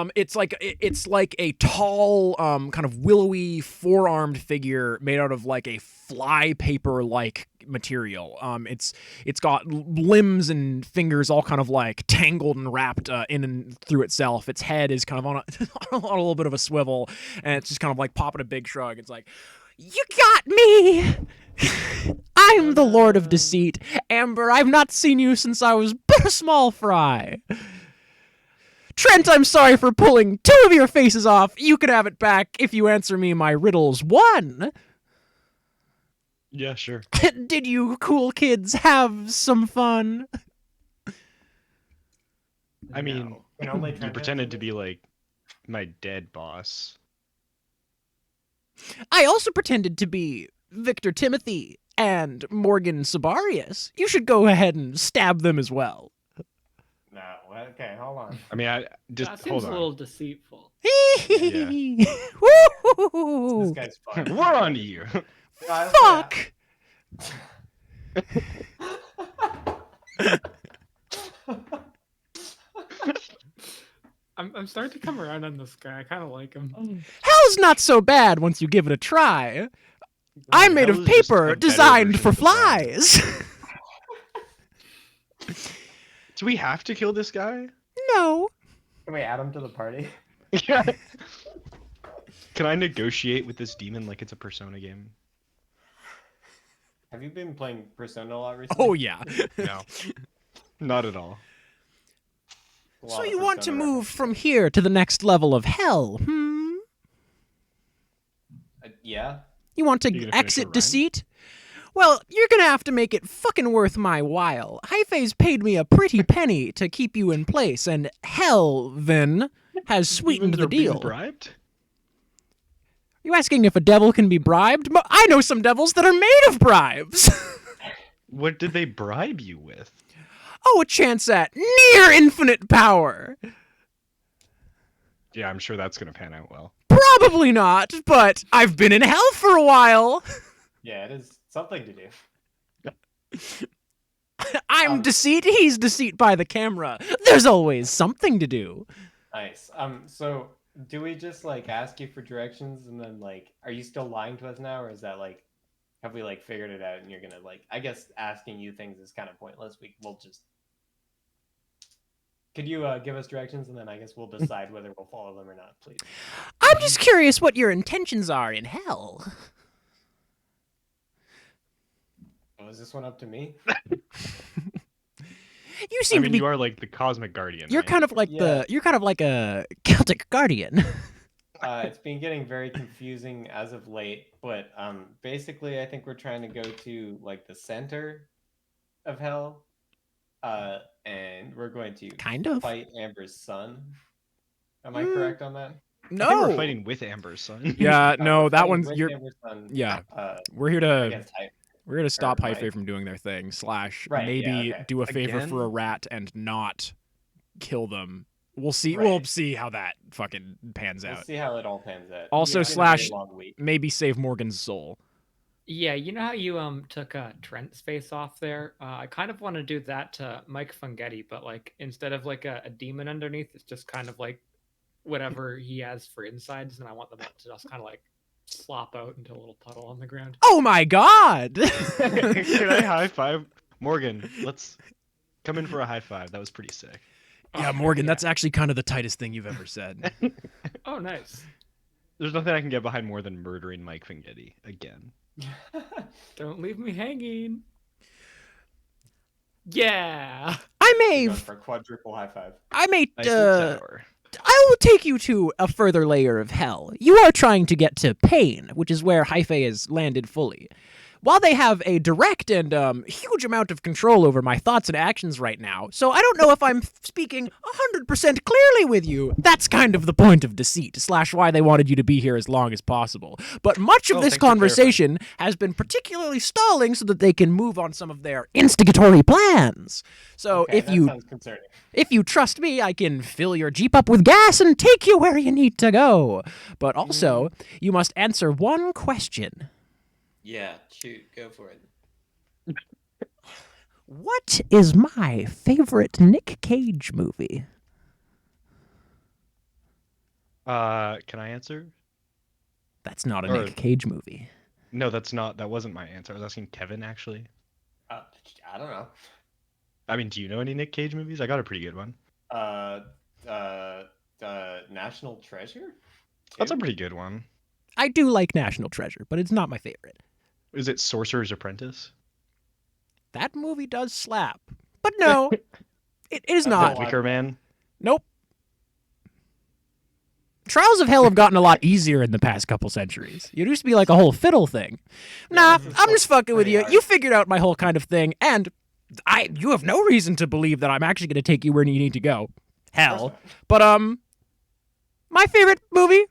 It's like a tall, kind of willowy, four-armed figure made out of like a flypaper-like material. It's got limbs and fingers all kind of like tangled and wrapped in and through itself. Its head is kind of on a little bit of a swivel, and it's just kind of like popping a big shrug. It's like, you got me! I'm the Lord of Deceit. Amber, I've not seen you since I was but a small fry. Trent, I'm sorry for pulling 2 of your faces off. You can have it back if you answer me my riddles 1. Yeah, sure. Did you cool kids have some fun? I mean, No. Can only you Trent pretended answer to be like my dead boss. I also pretended to be Victor Timothy and Morgan Sabarius. You should go ahead and stab them as well. No. Okay, hold on. I mean, I just That seems hold a on. little deceitful. This Woo! guy's fun. We're on to you. Fuck! I'm starting to come around on this guy. I kind of like him. Hell's not so bad once you give it a try. I'm made Hell of is just a paper better designed version for of the brand. flies. Do we have to kill this guy? No. Can we add him to the party? Yeah. Can I negotiate with this demon like it's a Persona game? Have you been playing Persona a lot recently? Oh yeah. No. Not at all. A lot So of you want to Persona move from here to the next level of hell, hmm? yeah. You want You gonna to finish exit the rhyme? deceit? Well, you're gonna have to make it fucking worth my while. Hyphae's paid me a pretty penny to keep you in place, and hell, then, has sweetened Demons the are being deal. bribed? You asking if a devil can be bribed? I know some devils that are made of bribes. What did they bribe you with? Oh, a chance at near infinite power. Yeah, I'm sure that's gonna pan out well. Probably not, but I've been in hell for a while. Yeah, it is something to do. I'm deceit, he's deceit by the camera. There's always something to do. Nice. So do we just like ask you for directions and then like, are you still lying to us now, or is that like, have we like figured it out and you're gonna like? I guess asking you things is kind of pointless. We'll just. Could you give us directions and then I guess we'll decide whether we'll follow them or not, please. I'm just curious what your intentions are in hell. Oh, is this one up to me? You I seem mean, to be. you are like the cosmic guardian. You're right? kind of like Yeah. You're kind of like a Celtic guardian. It's been getting very confusing as of late, but basically I think we're trying to go to like the center of hell, and we're going to Kind of. fight Amber's son. Am I Mm. correct on that? I think No. we're fighting with Amber's son. Yeah, no, We're that fighting one's with you're. Amber's son, Yeah, uh, we're here to against Hype. we're here to stop Mike. Hyphae from doing their thing. Slash, Right, maybe yeah, okay. do a favor Again? for a rat and not kill them. We'll see. We'll Right. see how that fucking pans We'll out. see how it all pans out. Also, It's been a very slash- long week. Maybe save Morgan's soul. Yeah, you know how you took Trent's face off there? I kind of want to do that to Mike Fungetti, but like instead of like a demon underneath, it's just kind of like whatever he has for insides, and I want them to just kind of like slop out into a little puddle on the ground. Oh my god. Can I high five Morgan? Let's come in for a high five. That was pretty sick. Yeah, Oh, Morgan, yeah. that's actually kind of the tightest thing you've ever said. Oh, nice. There's nothing I can get behind more than murdering Mike Fingetti again. Don't leave me hanging. Yeah. I may Going for a quadruple high five. Nice little tower. I will take you to a further layer of hell. You are trying to get to pain, which is where Hyphae has landed fully. While they have a direct and huge amount of control over my thoughts and actions right now, so I don't know if I'm speaking 100% clearly with you. That's kind of the point of deceit, slash why they wanted you to be here as long as possible. But much of Oh, this thanks for conversation has been particularly stalling so that they can move on some of their instigatory plans. So Okay, if that you sounds concerning. if you trust me, I can fill your Jeep up with gas and take you where you need to go. But also, you must answer one question. Yeah, shoot, go for it. What is my favorite Nick Cage movie? Can I answer? That's not a Or- Nick Cage movie. No, that wasn't my answer. I was asking Kevin actually. I don't know. I mean, do you know any Nick Cage movies? I got a pretty good one. National Treasure? That's a pretty good one. I do like National Treasure, but it's not my favorite. Is it Sorcerer's Apprentice? That movie does slap. But no, it is That's not. a Wicker Man? Nope. Trials of Hell have gotten a lot easier in the past couple centuries. It used to be like a whole fiddle thing. Nah, this is I'm just fucking with pretty you. hard. You figured out my whole kind of thing, and you have no reason to believe that I'm actually going to take you where you need to go. Hell. But my favorite movie,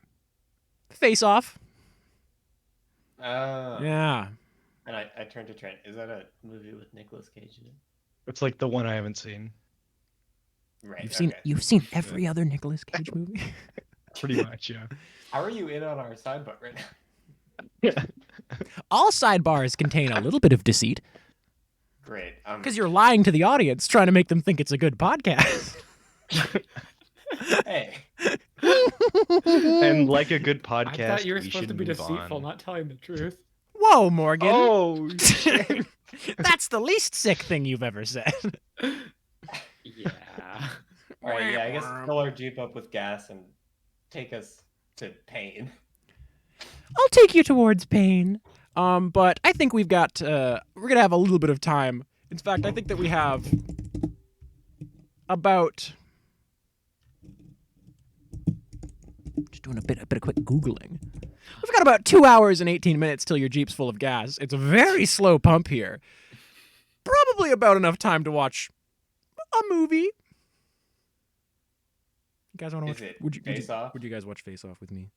Face Off. Yeah. And I turned to Trent. Is that a movie with Nicolas Cage in it? It's like the one I haven't seen. Right. You've seen every other Nicolas Cage movie. Pretty much, yeah. How are you in on our sidebar right now? Yeah. All sidebars contain a little bit of deceit Great. because you're lying to the audience, trying to make them think it's a good podcast. Hey. And like a good I podcast, thought you were we supposed should to be move deceitful, on. not telling the truth. Whoa, Morgan. Oh, That's the least sick thing you've ever said. Yeah. All right. Yeah. I guess fill our Jeep up with gas and take us to pain. I'll take you towards pain. But I think we're gonna have a little bit of time. In fact, I think that we have about just doing a bit of quick Googling. We've got about 2 hours and 18 minutes till your Jeep's full of gas. It's a very slow pump here. Probably about enough time to watch a movie. You guys want to Is watch? it Would you Face Off? Would you guys watch Face Off with me?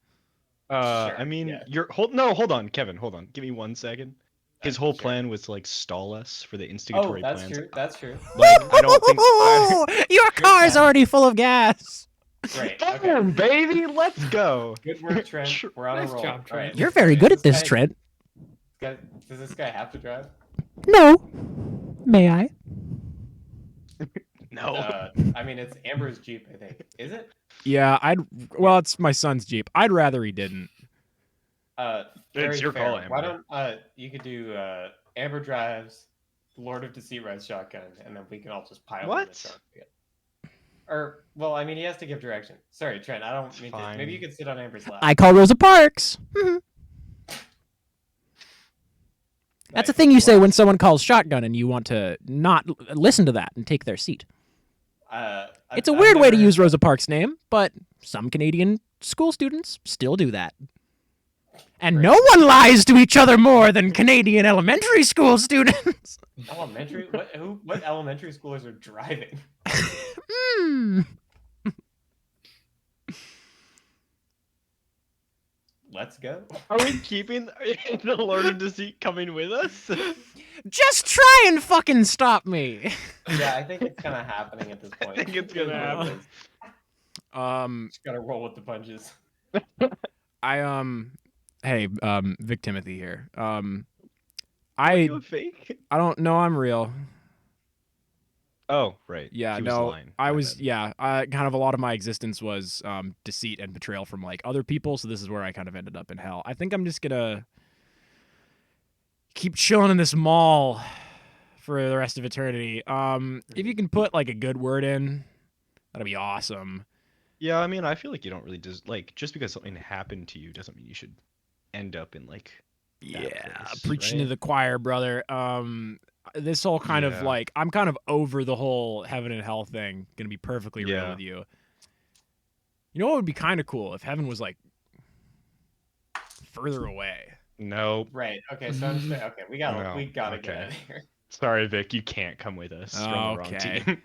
I Sure, mean, yeah. hold on, Kevin, hold on. Give me 1 second. His whole Sure. plan was to like stall us for the Oh, instigatory that's plans. true. That's true. Like, I don't think. Your car's Cat. already full of gas. Great. Okay. Damn, baby, let's go. Good work, Trent. Tr- We're on Nice a roll. job, Trent. Alright. You're very good at this, Trent. Does this guy have to drive? No. May I? No. I mean, it's Amber's Jeep, I think. Is it? Yeah, well, it's my son's Jeep. I'd rather he didn't. Very your fair. call, Why Amber. don't you could do Amber drives, Lord of Deceit rides shotgun, and then we can all just pile in What? the truck together. Or, well, I mean, he has to give direction. Sorry, Trent. I don't mean to. Fine. Maybe you could sit on Amber's lap. I call Rosa Parks. That's a thing you say when someone calls shotgun and you want to not listen to that and take their seat. It's a weird way to use Rosa Parks' name, but some Canadian school students still do that. And no one lies to each other more than Canadian elementary school students. Elementary? What elementary schoolers are driving? Hmm. Let's go. Are we keeping the Lord of Deceit coming with us? Just try and fucking stop me. Yeah, I think it's kind of happening at this point. think it's gonna happen. Just gotta roll with the punches. Hey, Vic Timothy here. Are I you a fake? don't know. I'm real. Oh, right. Yeah, He was no, lying. I My was. bad. Yeah, kind of a lot of my existence was deceit and betrayal from like other people. So this is where I kind of ended up in hell. I think I'm just gonna keep chilling in this mall for the rest of eternity. If you can put like a good word in, that'd be awesome. Yeah, I mean, I feel like you don't really just because something happened to you doesn't mean you should end up in like that Yeah, place, preaching to right? the choir, brother. This whole kind of Yeah. like I'm kind of over the whole heaven and hell thing. Gonna be perfectly real Yeah. with you. You know what would be kind of cool if heaven was like further away. No, Right. Okay. So I'm saying, okay, we gotta No, get okay. out of here. sorry, Vic, you can't come with us. You're on the wrong Okay. team.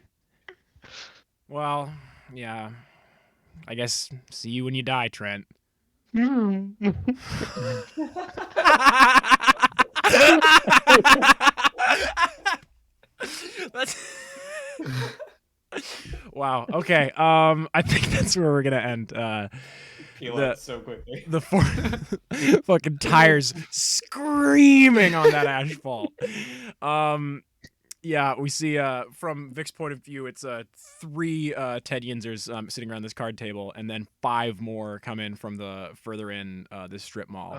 Well, yeah. I guess see you when you die, Trent. That's wow. Okay. I think that's where we're gonna end. Peel The- out so quickly. The four fucking tires screaming on that asphalt. Yeah, we see from Vic's point of view, it's 3 Ted Yinzers sitting around this card table, and then 5 more come in from the further in this strip mall.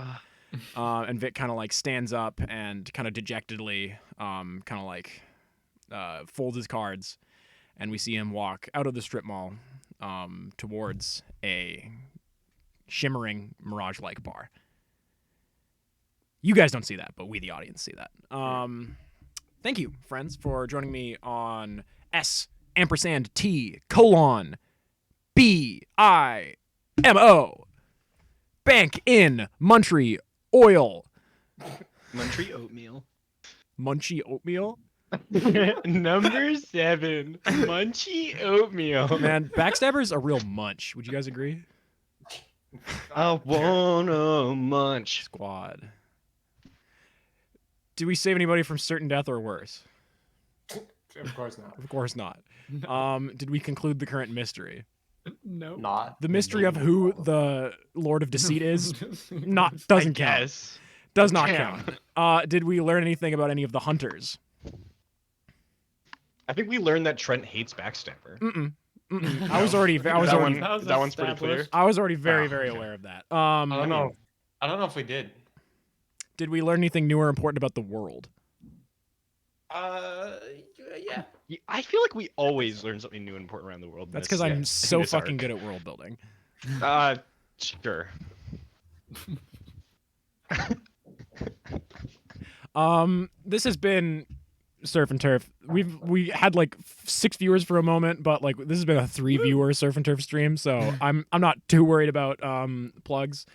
And Vic kind of like stands up and kind of dejectedly kind of like folds his cards, and we see him walk out of the strip mall towards a shimmering mirage-like bar. You guys don't see that, but we, the audience, see that. Thank you, friends, for joining me on S&T:*BIMO. Bank in Muntry Oil. Muntry oatmeal. Munchy oatmeal? Number 7, munchy oatmeal. Man, Backstabber's a real munch. Would you guys agree? I wanna munch. Squad. Do we save anybody from certain death or worse? Of course not. Of course not. Did we conclude the current mystery? No. Not The mystery of who the Lord of Deceit is doesn't count. Yes. Does not Damn. count. Did we learn anything about any of the hunters? I think we learned that Trent hates Backstabber. Mm-mm. I was already That one's pretty clear. established. I was already very, Oh, very okay. aware of that. I don't know. I don't know if we did. Did we learn anything new or important about the world? Yeah. I feel like we always learn something new and important around the world. in That's this- because I'm in so this fucking arc. good at world building. Sure. This has been Surf and Turf. We had like 6 viewers for a moment, but like this has been a 3 viewer Surf and Turf stream, so I'm not too worried about plugs.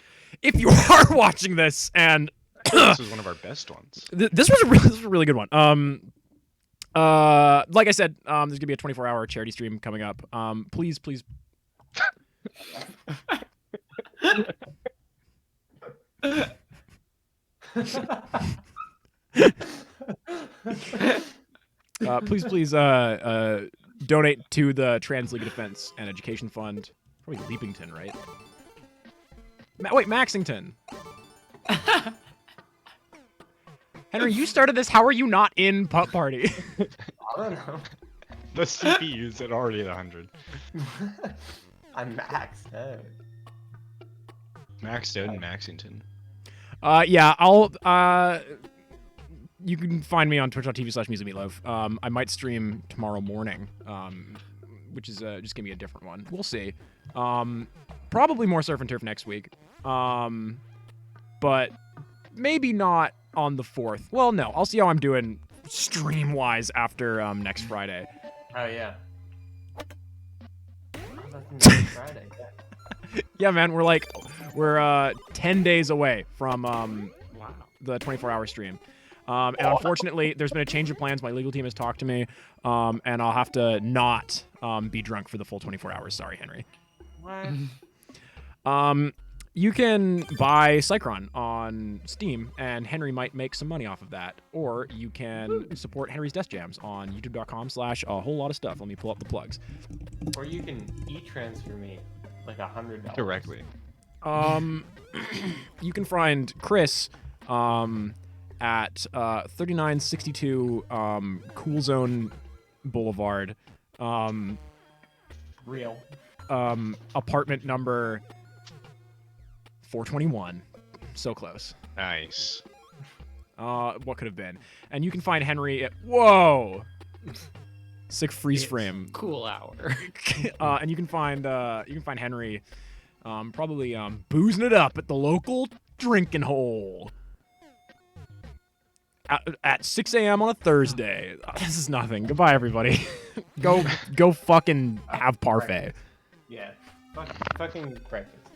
If you are watching this and This was one of our best ones. this was a really good one. Like I said, there's gonna be a 24-hour charity stream coming up. Please Please donate to the Trans League of Defense and Education Fund. Probably Leapington, right? Wait, Maxington. Henry, you started this. How are you not in Pup Party? I don't know. The CPU's at already at 100. I'm maxed out. Maxed out in Maxington. Yeah, I'll. You can find me on twitch.tv/musicmeatloaf. I might stream tomorrow morning, which is just gonna be a different one. We'll see. Probably more Surf and Turf next week. But maybe not on the 4th. Well, no, I'll see how I'm doing stream-wise after next Friday. Oh yeah. Oh, that's next Friday. Yeah. Yeah, man, we're 10 days away from the 24-hour stream. And unfortunately, there's been a change of plans. My legal team has talked to me, and I'll have to not be drunk for the full 24 hours. Sorry, Henry. What? You can buy Cycron on Steam, and Henry might make some money off of that. Or you can support Henry's Desk Jams on youtube.com/a whole lot of stuff. Let me pull up the plugs. Or you can e-transfer me like $100 Directly. You can find Chris at 3962 Cool Zone Boulevard, Real. apartment number 421. So close. Nice. What could have been? And you can find Henry at sick freeze frame. Cool hour. And you can find Henry probably boozing it up at the local drinking hole at 6 a.m. on a Thursday. This is nothing. Goodbye, everybody. go fucking have parfait. Yeah. Fucking breakfast.